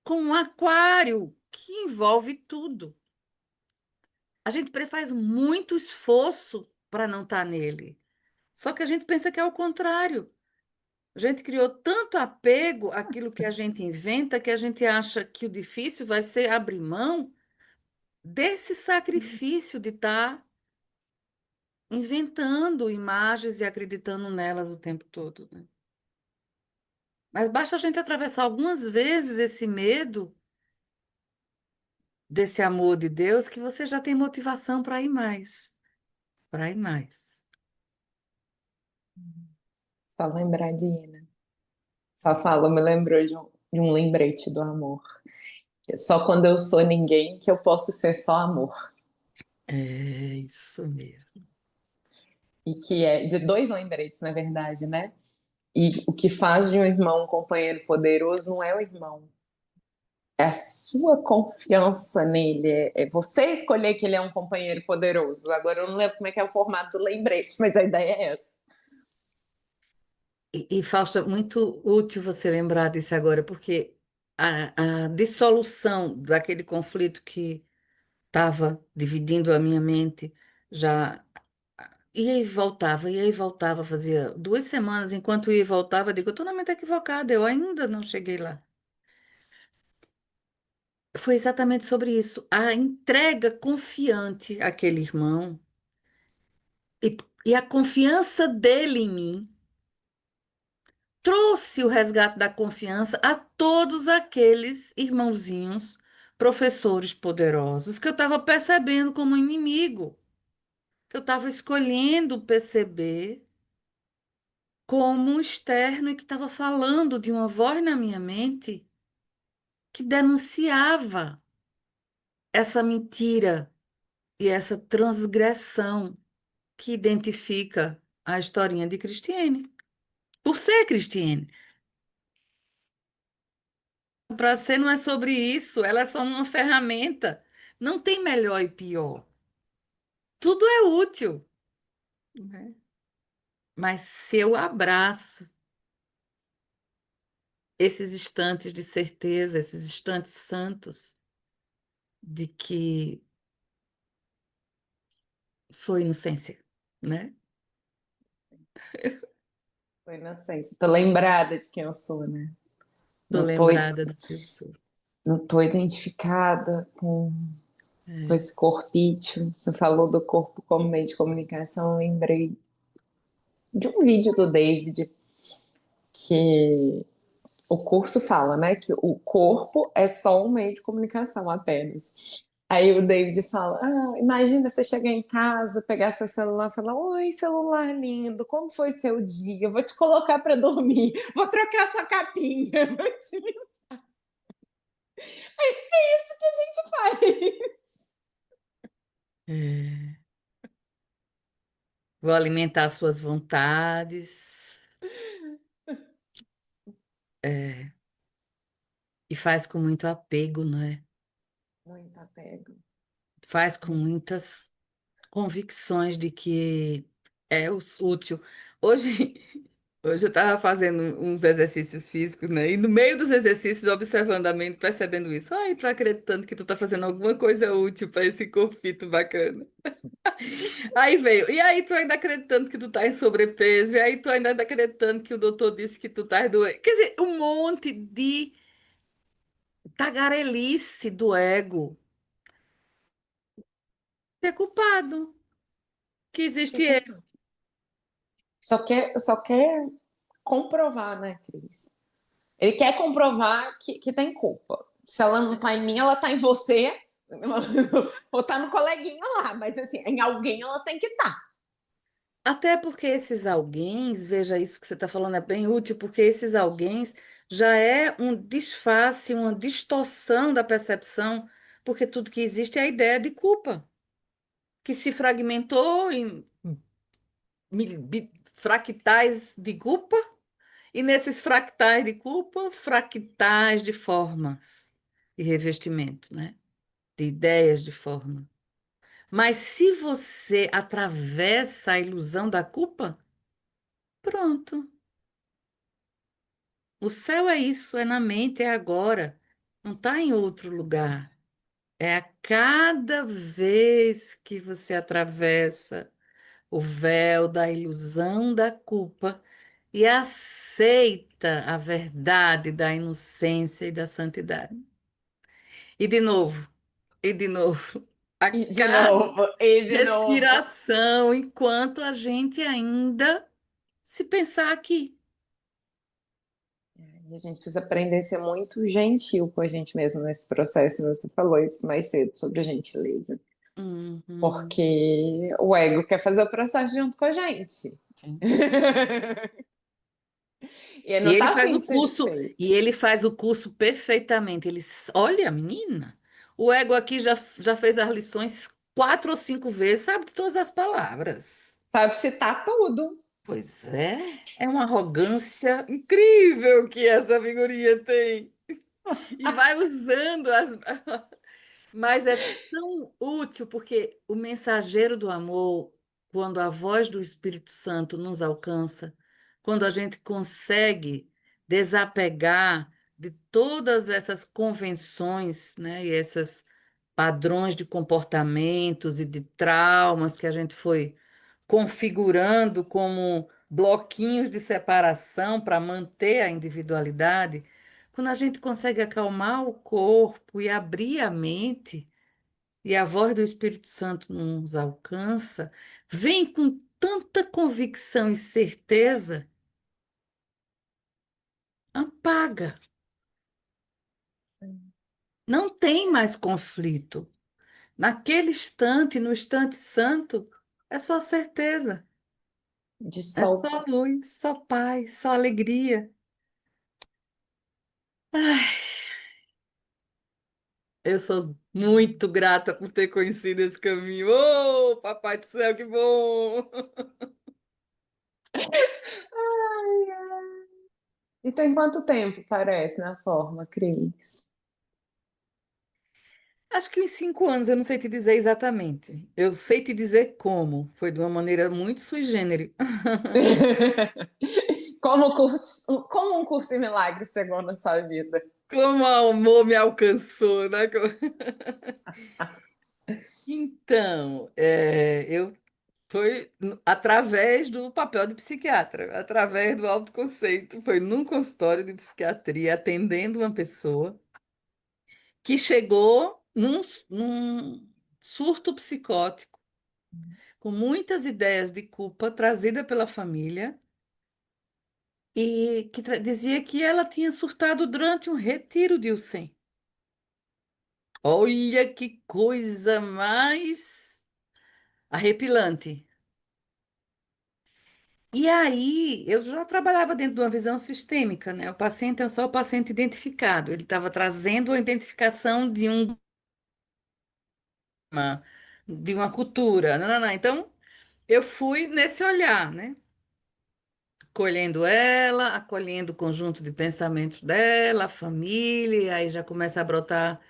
com um aquário que envolve tudo. A gente faz muito esforço para não estar nele. Só que a gente pensa que é o contrário. A gente criou tanto apego àquilo que a gente inventa que a gente acha que o difícil vai ser abrir mão desse sacrifício de estar inventando imagens e acreditando nelas o tempo todo, né? Mas basta a gente atravessar algumas vezes esse medo desse amor de Deus que você já tem motivação para ir mais, para ir mais. Só lembrar de ir, né? Só falo, me lembrou de um lembrete do amor. Que é só quando eu sou ninguém que eu posso ser só amor. É isso mesmo. E que é de dois lembretes, na verdade, né? E o que faz de um irmão um companheiro poderoso não é o irmão, é a sua confiança nele, é você escolher que ele é um companheiro poderoso. Agora eu não lembro como é que é o formato do lembrete, mas a ideia é essa. E Fausto, é muito útil você lembrar disso agora, porque a dissolução daquele conflito que estava dividindo a minha mente já ia e voltava, fazia 2 semanas, enquanto ia e voltava, eu digo, eu estou na mente equivocada, eu ainda não cheguei lá. Foi exatamente sobre isso, a entrega confiante àquele irmão e, e a confiança dele em mim trouxe o resgate da confiança a todos aqueles irmãozinhos, professores poderosos que eu estava percebendo como inimigo, que eu estava escolhendo perceber como um externo e que estava falando de uma voz na minha mente que denunciava essa mentira e essa transgressão que identifica a historinha de Cristiane, por ser Cristiane. Para ser não é sobre isso, ela é só uma ferramenta. Não tem melhor e pior. Tudo é útil, né? Mas se eu abraço esses instantes de certeza, esses instantes santos de que sou inocência, né? Foi inocência. Tô lembrada de quem eu sou, né? Tô Não tô, lembrada do que eu sou. não tô identificada com É. esse corpício. Você falou do corpo como meio de comunicação, eu lembrei de um vídeo do David que o curso fala, né, que o corpo é só um meio de comunicação apenas. Aí o David fala: imagina você chegar em casa, pegar seu celular e falar: Oi, celular lindo, como foi seu dia? Eu vou te colocar para dormir, vou trocar sua capinha. É isso que a gente faz. É. Vou alimentar suas vontades. É. E faz com muito apego, não é? Muito apego. Faz com muitas convicções de que é útil. Hoje, hoje eu estava fazendo uns exercícios físicos, né? E no meio dos exercícios, observando a mente, percebendo isso. Ai, tô acreditando que tu tá fazendo alguma coisa útil para esse corpito bacana. Aí veio. E aí tu ainda acreditando que tu tá em sobrepeso. E aí tu ainda acreditando que o doutor disse que tu tá doente. Quer dizer, um monte de tagarelice do ego. Ser culpado. Que existe erro. Só quer comprovar, né, Cris? Ele quer comprovar que tem culpa. Se ela não tá em mim, ela tá em você. Ou tá no coleguinha lá, mas assim, em alguém ela tem que estar. Até porque esses alguéns, veja isso que você está falando, é bem útil, porque esses alguéns já é um disfarce, uma distorção da percepção, porque tudo que existe é a ideia de culpa, que se fragmentou em fractais de culpa, e nesses fractais de culpa, fractais de formas e revestimento, né? De ideias de forma. Mas se você atravessa a ilusão da culpa, pronto. O céu é isso, é na mente, é agora. Não está em outro lugar. É a cada vez que você atravessa o véu da ilusão da culpa e aceita a verdade da inocência e da santidade. E de novo, e de novo, a E de cada novo, e de novo. respiração, enquanto a gente ainda se pensar aqui. E a gente precisa aprender a ser muito gentil com a gente mesmo nesse processo. Você falou isso mais cedo sobre gentileza. Uhum. Porque o ego quer fazer o processo junto com a gente. E ele E não ele tá faz afim o de ser curso, desfeito. e ele faz o curso perfeitamente. Olha, menina, o ego aqui já fez as lições 4 ou 5 vezes, sabe de todas as palavras. Sabe citar tudo. Pois é uma arrogância incrível que essa figurinha tem. E vai usando as. Mas é tão útil porque o mensageiro do amor, quando a voz do Espírito Santo nos alcança, quando a gente consegue desapegar de todas essas convenções, né, e esses padrões de comportamentos e de traumas que a gente foi configurando como bloquinhos de separação para manter a individualidade, quando a gente consegue acalmar o corpo e abrir a mente, e a voz do Espírito Santo nos alcança, vem com tanta convicção e certeza, apaga. Não tem mais conflito. Naquele instante, no instante santo, é só certeza. De É sol. só luz, só paz, só alegria. Ai, eu sou muito grata por ter conhecido esse caminho. Oh, papai do céu, que bom! Ai, ai. E tem quanto tempo parece na forma, Cris? Acho que uns 5 anos, eu não sei te dizer exatamente. Eu sei te dizer como. Foi de uma maneira muito sui generis. Como um curso em milagres chegou na sua vida? Como o amor me alcançou, né? Então, eu foi através do papel de psiquiatra, através do autoconceito. Foi num consultório de psiquiatria, atendendo uma pessoa que chegou num surto psicótico, com muitas ideias de culpa trazida pela família, e que dizia que ela tinha surtado durante um retiro de Usen. Olha que coisa mais arrepilante. E aí, eu já trabalhava dentro de uma visão sistêmica, né? O paciente é só o paciente identificado. Ele estava trazendo a identificação de uma cultura. Não, não, não. Então, eu fui nesse olhar, né? Acolhendo ela, acolhendo o conjunto de pensamentos dela, a família, e aí já começa a brotar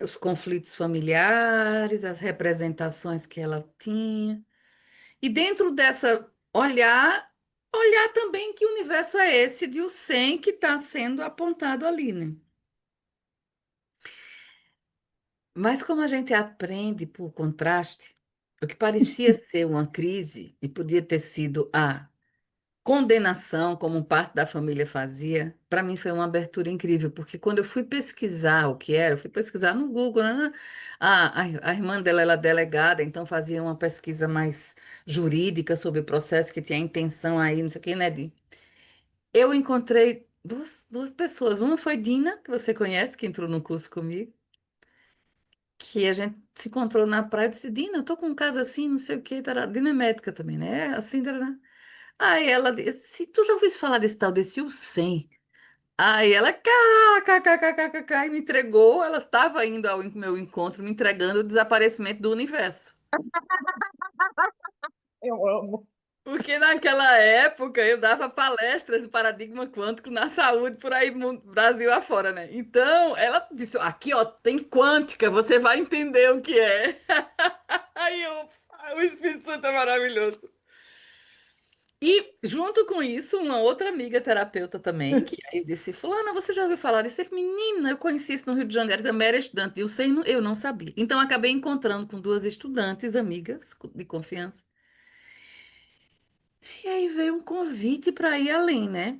os conflitos familiares, as representações que ela tinha. E dentro dessa olhar também que universo é esse de o 100 que está sendo apontado ali, né? Mas como a gente aprende por contraste, o que parecia ser uma crise e podia ter sido a condenação, como parte da família fazia, para mim foi uma abertura incrível, porque quando eu fui pesquisar o que era, eu fui pesquisar no Google, né? A irmã dela era delegada, então fazia uma pesquisa mais jurídica sobre o processo que tinha intenção aí, não sei o que, né? Eu encontrei duas pessoas. Uma foi Dina, que você conhece, que entrou no curso comigo, que a gente se encontrou na praia e disse, Dina, eu tô com um caso assim, não sei o que, Dina é médica também, né? Assim, tarará. Aí ela disse, se tu já ouviu falar desse tal desse Usain? Aí ela, e me entregou, ela estava indo ao meu encontro, me entregando o desaparecimento do universo. Eu amo. Porque naquela época eu dava palestras de paradigma quântico na saúde por aí, Brasil afora, né? Então ela disse: aqui ó, tem quântica, você vai entender o que é. Aí eu, o Espírito Santo é maravilhoso. E junto com isso, uma outra amiga terapeuta também, que aí disse: Fulana, você já ouviu falar disso? Menina, eu conheci isso no Rio de Janeiro, também era estudante, eu não sabia. Então acabei encontrando com duas estudantes, amigas de confiança. E aí veio um convite para ir além, né?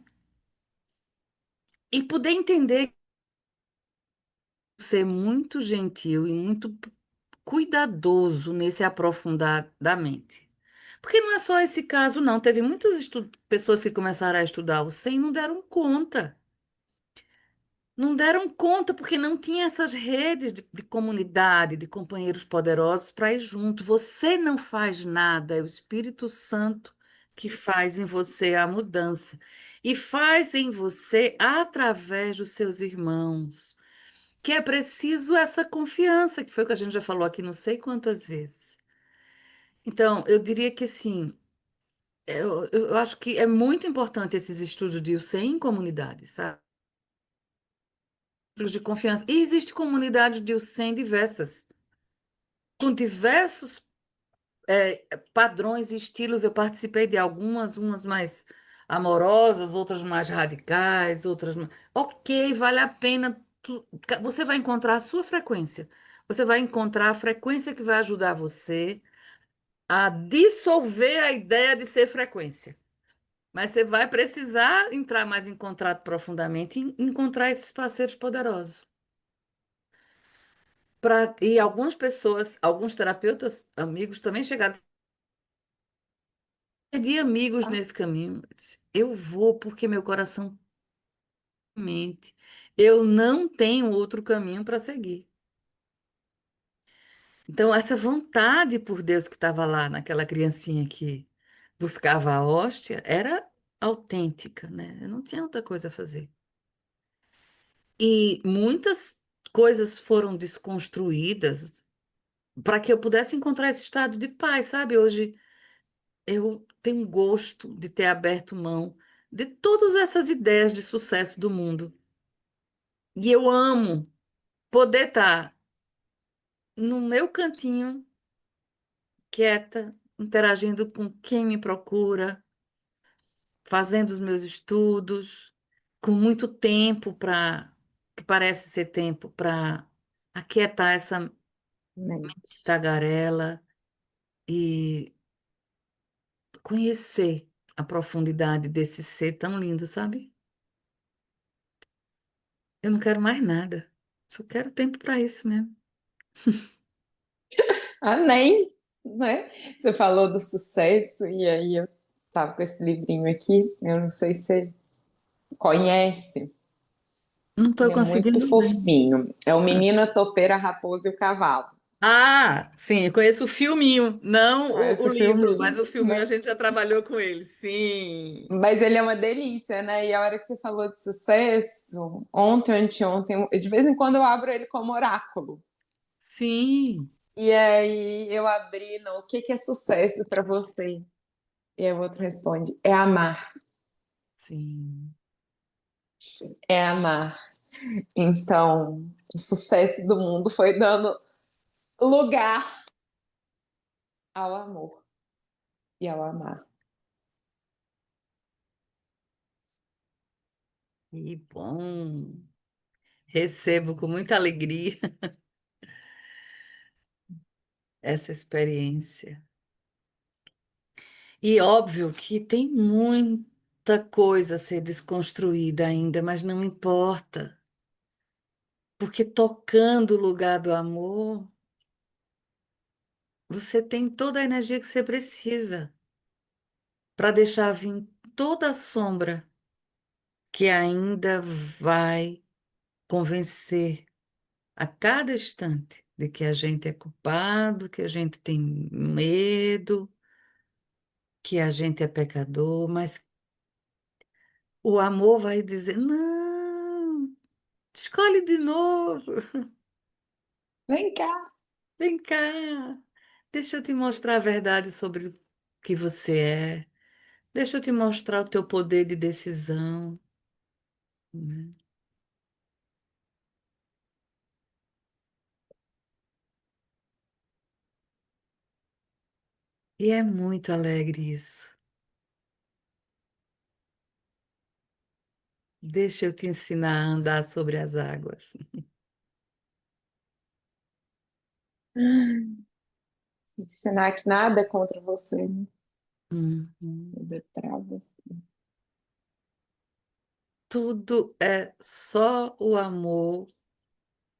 E poder entender ser muito gentil e muito cuidadoso nesse aprofundar da mente. Porque não é só esse caso, não. Teve muitas pessoas que começaram a estudar o SEM e não deram conta. Não deram conta porque não tinha essas redes de comunidade, de companheiros poderosos para ir junto. Você não faz nada, é o Espírito Santo que faz em você a mudança. E faz em você através dos seus irmãos. Que é preciso essa confiança, que foi o que a gente já falou aqui não sei quantas vezes. Então, eu diria que assim, eu acho que é muito importante esses estudos de IUC em comunidade, sabe? De confiança. E existe comunidade de IUC diversas, com diversos padrões e estilos. Eu participei de algumas, umas mais amorosas, outras mais radicais, outras mais... Ok, vale a pena. Você vai encontrar a sua frequência. Você vai encontrar a frequência que vai ajudar você a dissolver a ideia de ser frequência. Mas você vai precisar entrar mais em contato profundamente e encontrar esses parceiros poderosos. E algumas pessoas, alguns terapeutas, amigos também chegaram. Perdi amigos nesse caminho. Eu disse, eu vou porque meu coração mente. Eu não tenho outro caminho para seguir. Então, essa vontade por Deus que estava lá naquela criancinha aqui. buscava a hóstia era autêntica, né? Eu não tinha outra coisa a fazer. E muitas coisas foram desconstruídas para que eu pudesse encontrar esse estado de paz, sabe? Hoje eu tenho gosto de ter aberto mão de todas essas ideias de sucesso do mundo. E eu amo poder estar no meu cantinho, quieta, interagindo com quem me procura, fazendo os meus estudos, com muito tempo para, que parece ser tempo para aquietar essa Mente. tagarela e conhecer a profundidade desse ser tão lindo, sabe? Eu não quero mais nada. Só quero tempo para isso mesmo. Ah, nem, né? Você falou do sucesso, e aí eu tava com esse livrinho aqui, eu não sei se você conhece, Não estou ele é muito conseguindo ver. fofinho. É o Menina Topeira, a Raposa e o Cavalo. Ah, sim, eu conheço o filminho, não o Esse livro, mas filminho, o filminho a né? gente já trabalhou com ele. Sim, Mas ele é uma delícia, né? E a hora que você falou de sucesso, ontem, anteontem, de vez em quando eu abro ele como oráculo. sim, E aí eu abri no o que que é sucesso para você? E aí o outro responde: é amar, sim. é amar. Então, o sucesso do mundo foi dando lugar ao amor e ao amar. Que bom. Recebo com muita alegria essa experiência. E óbvio que tem muita coisa a ser desconstruída ainda, mas não importa, porque tocando o lugar do amor, você tem toda a energia que você precisa para deixar vir toda a sombra que ainda vai convencer a cada instante de que a gente é culpado, que a gente tem medo, que a gente é pecador, mas o amor vai dizer: não, escolhe de novo, Vem cá. vem cá, deixa eu te mostrar a verdade sobre o que você é, deixa eu te mostrar o teu poder de decisão, né? E é muito alegre isso. Deixa eu te ensinar a andar sobre as águas. Ensinar que nada é contra você, né? Uhum. Tudo é pra você. Tudo é só o amor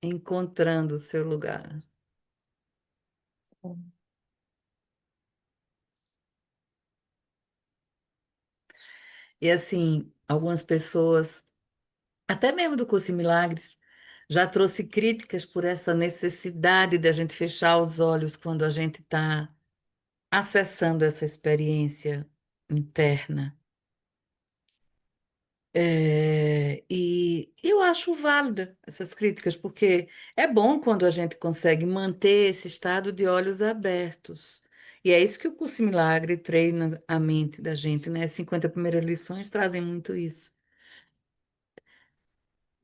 encontrando o seu lugar. E assim, algumas pessoas, até mesmo do curso em Milagres, já trouxe críticas por essa necessidade de a gente fechar os olhos quando a gente está acessando essa experiência interna. E eu acho válida essas críticas, porque é bom quando a gente consegue manter esse estado de olhos abertos. E é isso que o Curso em Milagre treina a mente da gente, né? As 50 primeiras lições trazem muito isso.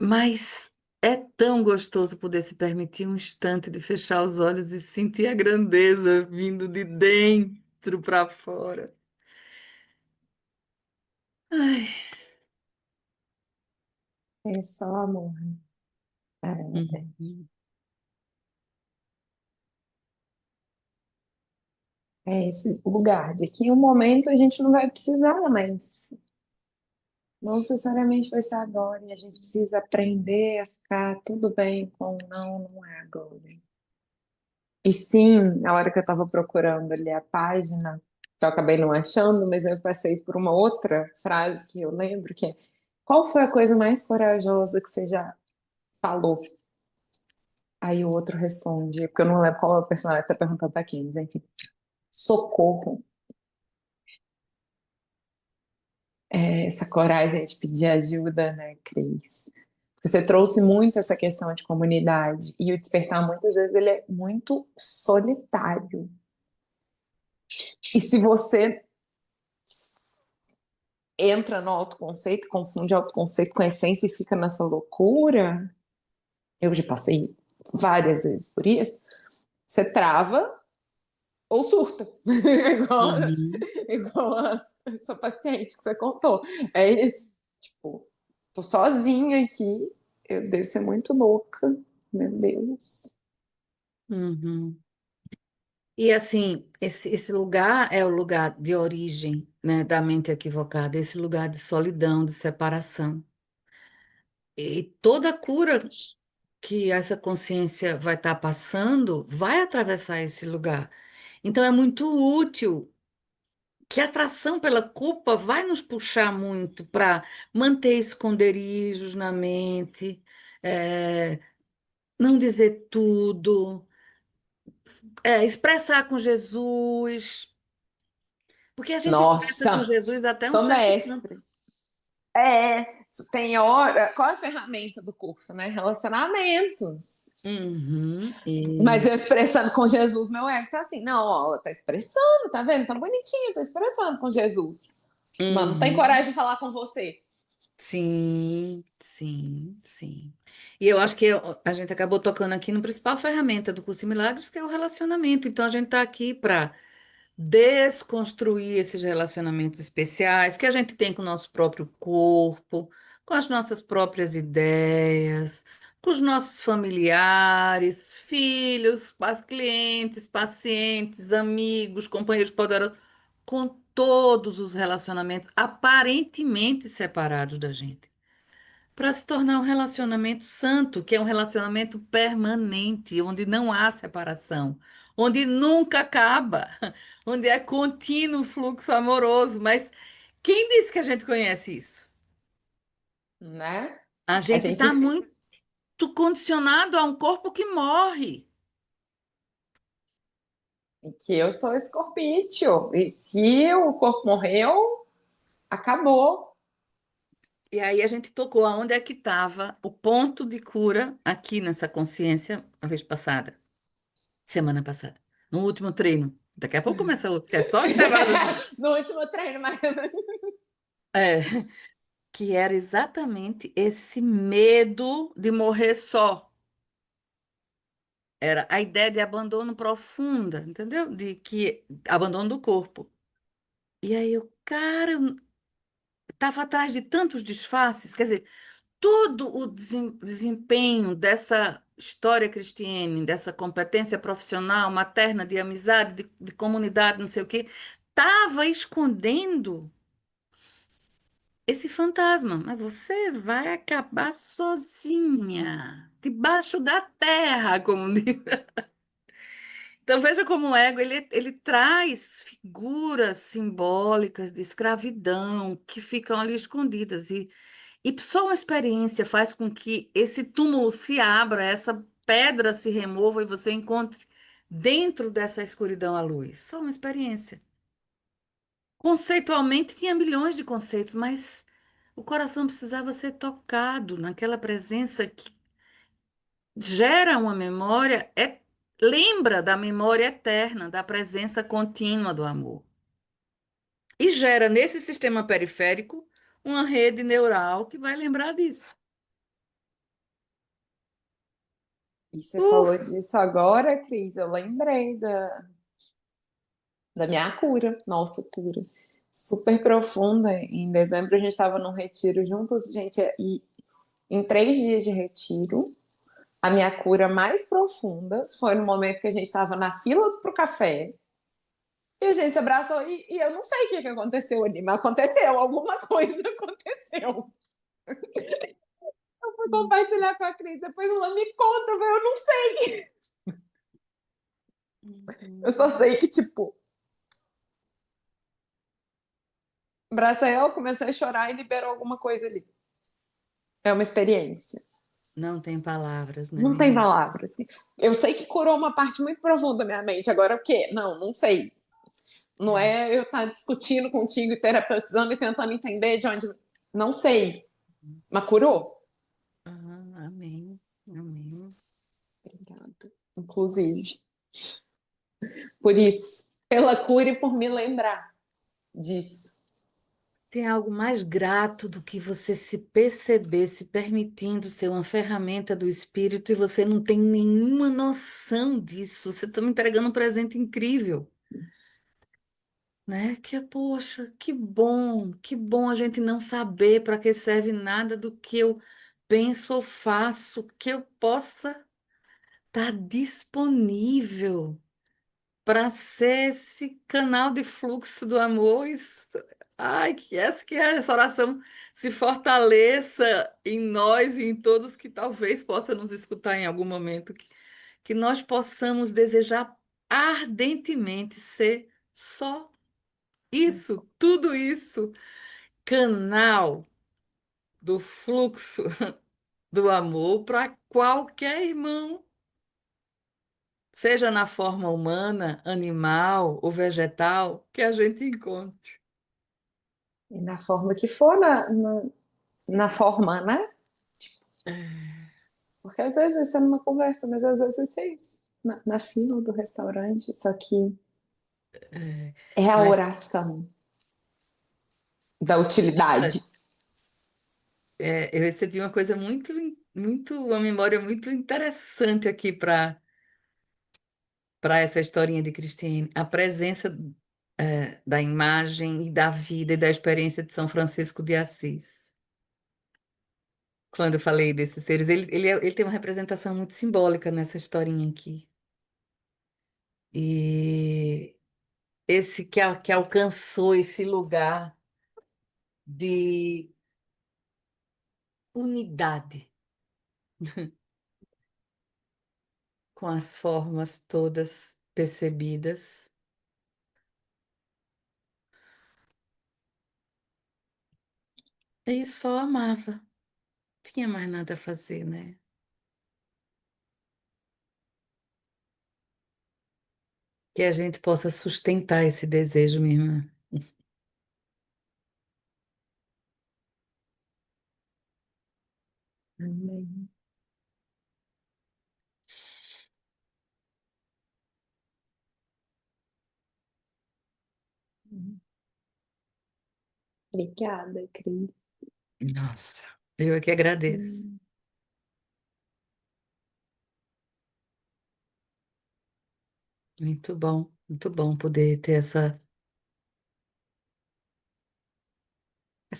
Mas é tão gostoso poder se permitir um instante de fechar os olhos e sentir a grandeza vindo de dentro para fora. Ai. É só amor, né? Uhum. É esse lugar de que em um momento a gente não vai precisar, mas não necessariamente vai ser agora. E a gente precisa aprender a ficar tudo bem com não, não é agora. E sim, na hora que eu estava procurando ali a página, que eu acabei não achando, mas eu passei por uma outra frase que eu lembro, que é: qual foi a coisa mais corajosa que você já falou? Aí o outro responde, porque eu não lembro qual é o personagem que tá perguntando pra quem, mas enfim, socorro. essa coragem de pedir ajuda, né, Cris? Porque você trouxe muito essa questão de comunidade e o despertar muitas vezes ele é muito solitário. E se você entra no autoconceito, confunde autoconceito com a essência e fica nessa loucura, eu já passei várias vezes por isso, você trava ou surta, igual, Uhum, igual a essa paciente que você contou. Aí, tipo, tô sozinha aqui, eu devo ser muito louca, meu Deus. uhum. E assim, esse lugar é o lugar de origem, né, da mente equivocada, esse lugar de solidão, de separação. E toda cura que essa consciência vai estar passando vai atravessar esse lugar. Então é muito útil que a atração pela culpa vai nos puxar muito para manter esconderijos na mente, é, não dizer tudo, expressar com Jesus, porque a gente expressa com Nossa, Jesus até um sou certo ponto. mestre. É, tem hora. Qual é a ferramenta do curso, né? Relacionamentos. Uhum, Mas e, eu expressando com Jesus, meu ego tá assim, não, ó, tá expressando, tá vendo? Tá bonitinho, tá expressando com Jesus. Mano, não tem uhum. coragem de falar com você. Sim, sim, sim. E eu acho que a gente acabou tocando aqui no principal ferramenta do curso de Milagres, que é o relacionamento. Então a gente está aqui para desconstruir esses relacionamentos especiais que a gente tem com o nosso próprio corpo, com as nossas próprias ideias, com os nossos familiares, filhos, clientes, pacientes, amigos, companheiros poderosos, com todos os relacionamentos aparentemente separados da gente. Para se tornar um relacionamento santo, que é um relacionamento permanente, onde não há separação, onde nunca acaba, onde é contínuo fluxo amoroso. Mas quem disse que a gente conhece isso? Né? A A gente gente está muito condicionado a um corpo que morre. que eu sou escorpício. E se o corpo morreu, acabou. E aí a gente tocou aonde é que estava o ponto de cura aqui nessa consciência a vez passada, semana passada, no último treino. Daqui a pouco começa outro, que é só intervalo. No último treino, mas É, que era exatamente esse medo de morrer só. Era a ideia de abandono profunda, entendeu? De que abandono do corpo. E aí o cara estava atrás de tantos disfarces, quer dizer, todo o desempenho dessa história cristiana, dessa competência profissional, materna, de amizade, de comunidade, não sei o quê, estava escondendo esse fantasma, mas você vai acabar sozinha, debaixo da terra, como diz. Então veja como o ego ele traz figuras simbólicas de escravidão que ficam ali escondidas e só uma experiência faz com que esse túmulo se abra, essa pedra se remova e você encontre dentro dessa escuridão a luz. Só uma experiência. Conceitualmente tinha milhões de conceitos, mas o coração precisava ser tocado naquela presença que gera uma memória, lembra da memória eterna, da presença contínua do amor. E gera nesse sistema periférico uma rede neural que vai lembrar disso. e você falou Uf, disso agora, Cris. Eu lembrei da minha cura, nossa cura. Super profunda. Em dezembro a gente estava num retiro juntos, gente, e em 3 dias de retiro, a minha cura mais profunda foi no momento que a gente estava na fila pro café. E a gente se abraçou e eu não sei o que aconteceu ali, mas aconteceu, alguma coisa aconteceu. Eu fui compartilhar com a Cris, depois ela me conta, eu não sei. Eu só sei que, tipo, abracei ela, comecei a chorar e liberou alguma coisa ali. É uma experiência. não tem palavras, né, Não tem menina? palavras. Eu sei que curou uma parte muito profunda da minha mente. Agora o quê? Não, não sei. Não é eu estar discutindo contigo e terapeutizando e tentando entender de onde. Não sei, mas curou. Ah, amém. Amém. Obrigada. Inclusive, por isso, pela cura e por me lembrar disso. Tem algo mais grato do que você se perceber, se permitindo ser uma ferramenta do Espírito e você não tem nenhuma noção disso. Você está me entregando um presente incrível, né? Que, poxa, que bom a gente não saber para que serve nada do que eu penso ou faço, que eu possa estar disponível para ser esse canal de fluxo do amor. Ai, que essa oração se fortaleça em nós e em todos que talvez possam nos escutar em algum momento, que nós possamos desejar ardentemente ser só isso, tudo isso, canal do fluxo do amor para qualquer irmão, seja na forma humana, animal ou vegetal, que a gente encontre. E na forma que for, na forma, né? Porque às vezes vai ser numa conversa, mas às vezes vai ser isso. Na fila do restaurante, só que É, é a mas oração da utilidade. eu recebi uma coisa uma memória muito interessante aqui para essa historinha de Cristiane. A presença da imagem e da vida e da experiência de São Francisco de Assis. Quando eu falei desses seres, ele tem uma representação muito simbólica nessa historinha aqui. E esse que alcançou esse lugar de unidade com as formas todas percebidas. E só amava. Tinha mais nada a fazer, né? Que a gente possa sustentar esse desejo, minha irmã. Amém. Obrigada, Cris. Nossa, eu é que agradeço. Hum, Muito bom poder ter essa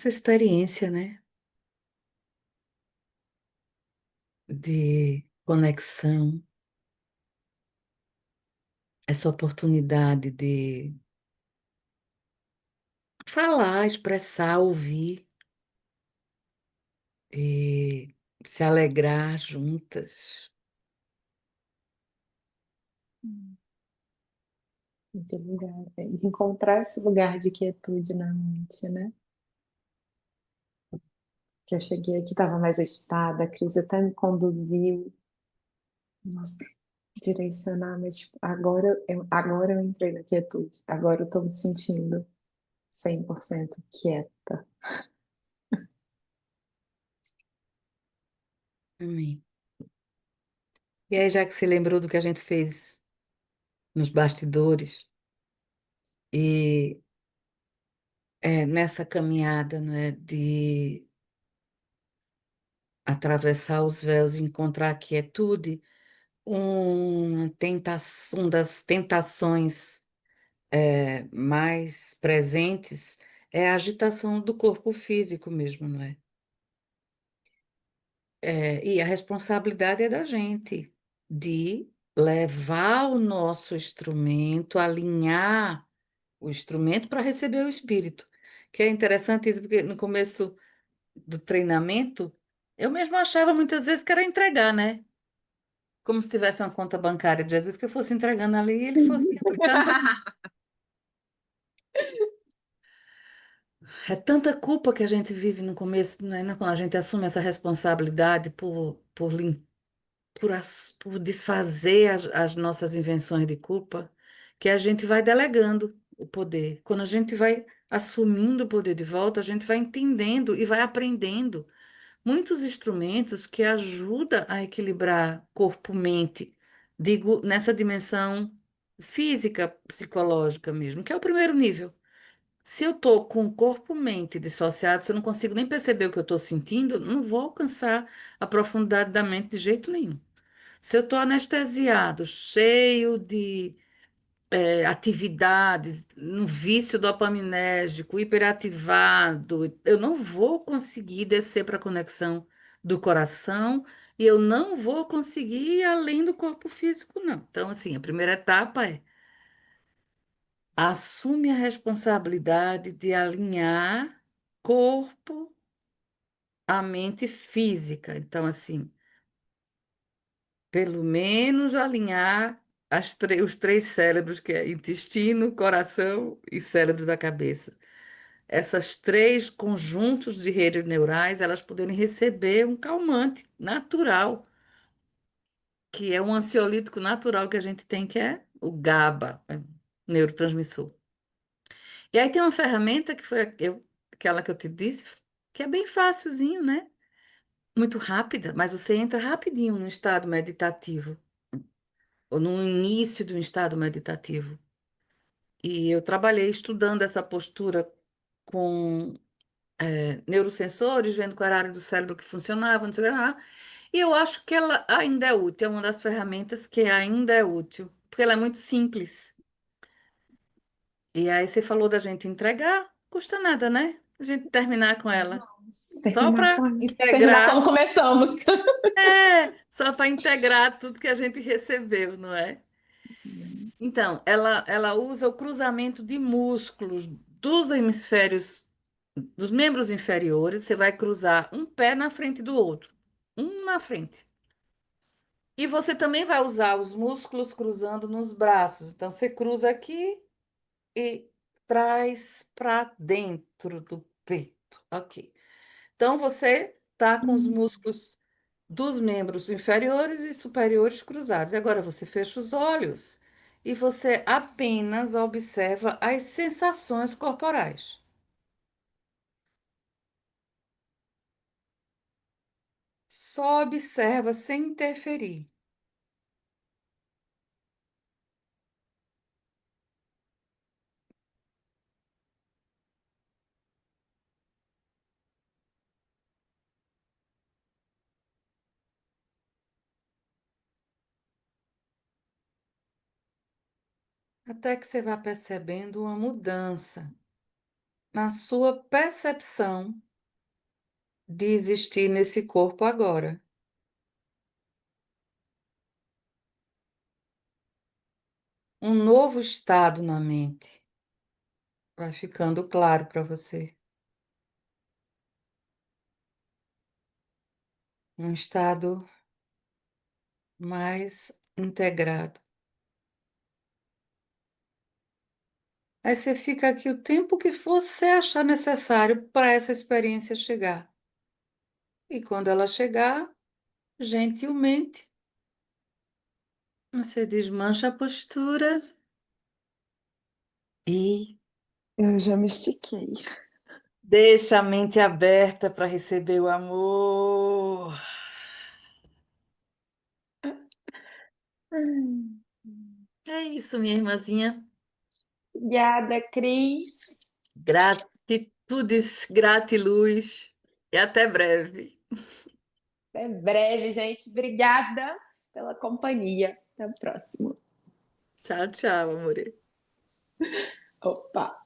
experiência, né? De conexão, essa oportunidade de falar, expressar, ouvir e se alegrar juntas. esse lugar, encontrar esse lugar de quietude na mente, né? Que eu cheguei aqui, estava mais agitada, a Cris até me conduziu, nossa, pra direcionar, mas tipo, agora eu entrei na quietude, agora eu tô me sentindo 100% quieta. Amém. E aí, já que você lembrou do que a gente fez nos bastidores, e nessa caminhada, né, de atravessar os véus e encontrar a quietude, uma das tentações mais presentes é a agitação do corpo físico mesmo, não é? E a responsabilidade é da gente de levar o nosso instrumento, alinhar o instrumento para receber o espírito. Que é interessante isso, porque no começo do treinamento, eu mesmo achava muitas vezes que era entregar, né? Como se tivesse uma conta bancária de Jesus que eu fosse entregando ali e ele fosse aplicando para mim. É tanta culpa que a gente vive no começo, né? Quando a gente assume essa responsabilidade por desfazer as nossas invenções de culpa, que a gente vai delegando. o poder. Quando a gente vai assumindo o poder de volta, a gente vai entendendo e vai aprendendo muitos instrumentos que ajudam a equilibrar corpo-mente, digo, nessa dimensão física, psicológica mesmo, que é o primeiro nível. Se eu estou com o corpo-mente dissociado, se eu não consigo nem perceber o que eu estou sentindo, não vou alcançar a profundidade da mente de jeito nenhum. Se eu estou anestesiado, cheio de atividades, no vício dopaminérgico, hiperativado, eu não vou conseguir descer para a conexão do coração e eu não vou conseguir ir além do corpo físico, não. Então, assim, a primeira etapa é assume a responsabilidade de alinhar corpo, a mente física. Então, assim, pelo menos alinhar os três cérebros, que é intestino, coração e cérebro da cabeça. Essas três conjuntos de redes neurais, elas poderem receber um calmante natural, que é um ansiolítico natural que a gente tem, que é o GABA, neurotransmissor. E aí tem uma ferramenta que foi aquela que eu te disse, que é bem facilzinho, né? Muito rápida, mas você entra rapidinho no estado meditativo, ou no início de um estado meditativo. E eu trabalhei estudando essa postura com neurosensores, vendo qual era a área do cérebro que funcionava, não sei o que lá. E eu acho que ela ainda é útil, é uma das ferramentas que ainda é útil, porque ela é muito simples. E aí você falou da gente entregar, custa nada, né? A gente terminar com ela. Vamos Só terminar para com... terminar como integrar, começamos. só para integrar tudo que a gente recebeu, não é? Então, ela usa o cruzamento de músculos dos hemisférios, dos membros inferiores. Você vai cruzar um pé na frente do outro, um na frente. E você também vai usar os músculos cruzando nos braços. Então, você cruza aqui e traz para dentro do peito. Ok. Então, você tá com os músculos dos membros inferiores e superiores cruzados. E agora você fecha os olhos e você apenas observa as sensações corporais. Só observa sem interferir. Até que você vá percebendo uma mudança na sua percepção de existir nesse corpo agora. Um novo estado na mente vai ficando claro para você. Um estado mais integrado. Aí você fica aqui o tempo que você achar necessário para essa experiência chegar. E quando ela chegar, gentilmente, você desmancha a postura e Eu já me estiquei. deixa a mente aberta para receber o amor. Hum. É isso, minha irmãzinha. Obrigada, Cris. Gratitudes, gratiluz e até breve. Até breve, gente. Obrigada pela companhia. Até o próximo. Tchau, tchau, amor. Opa!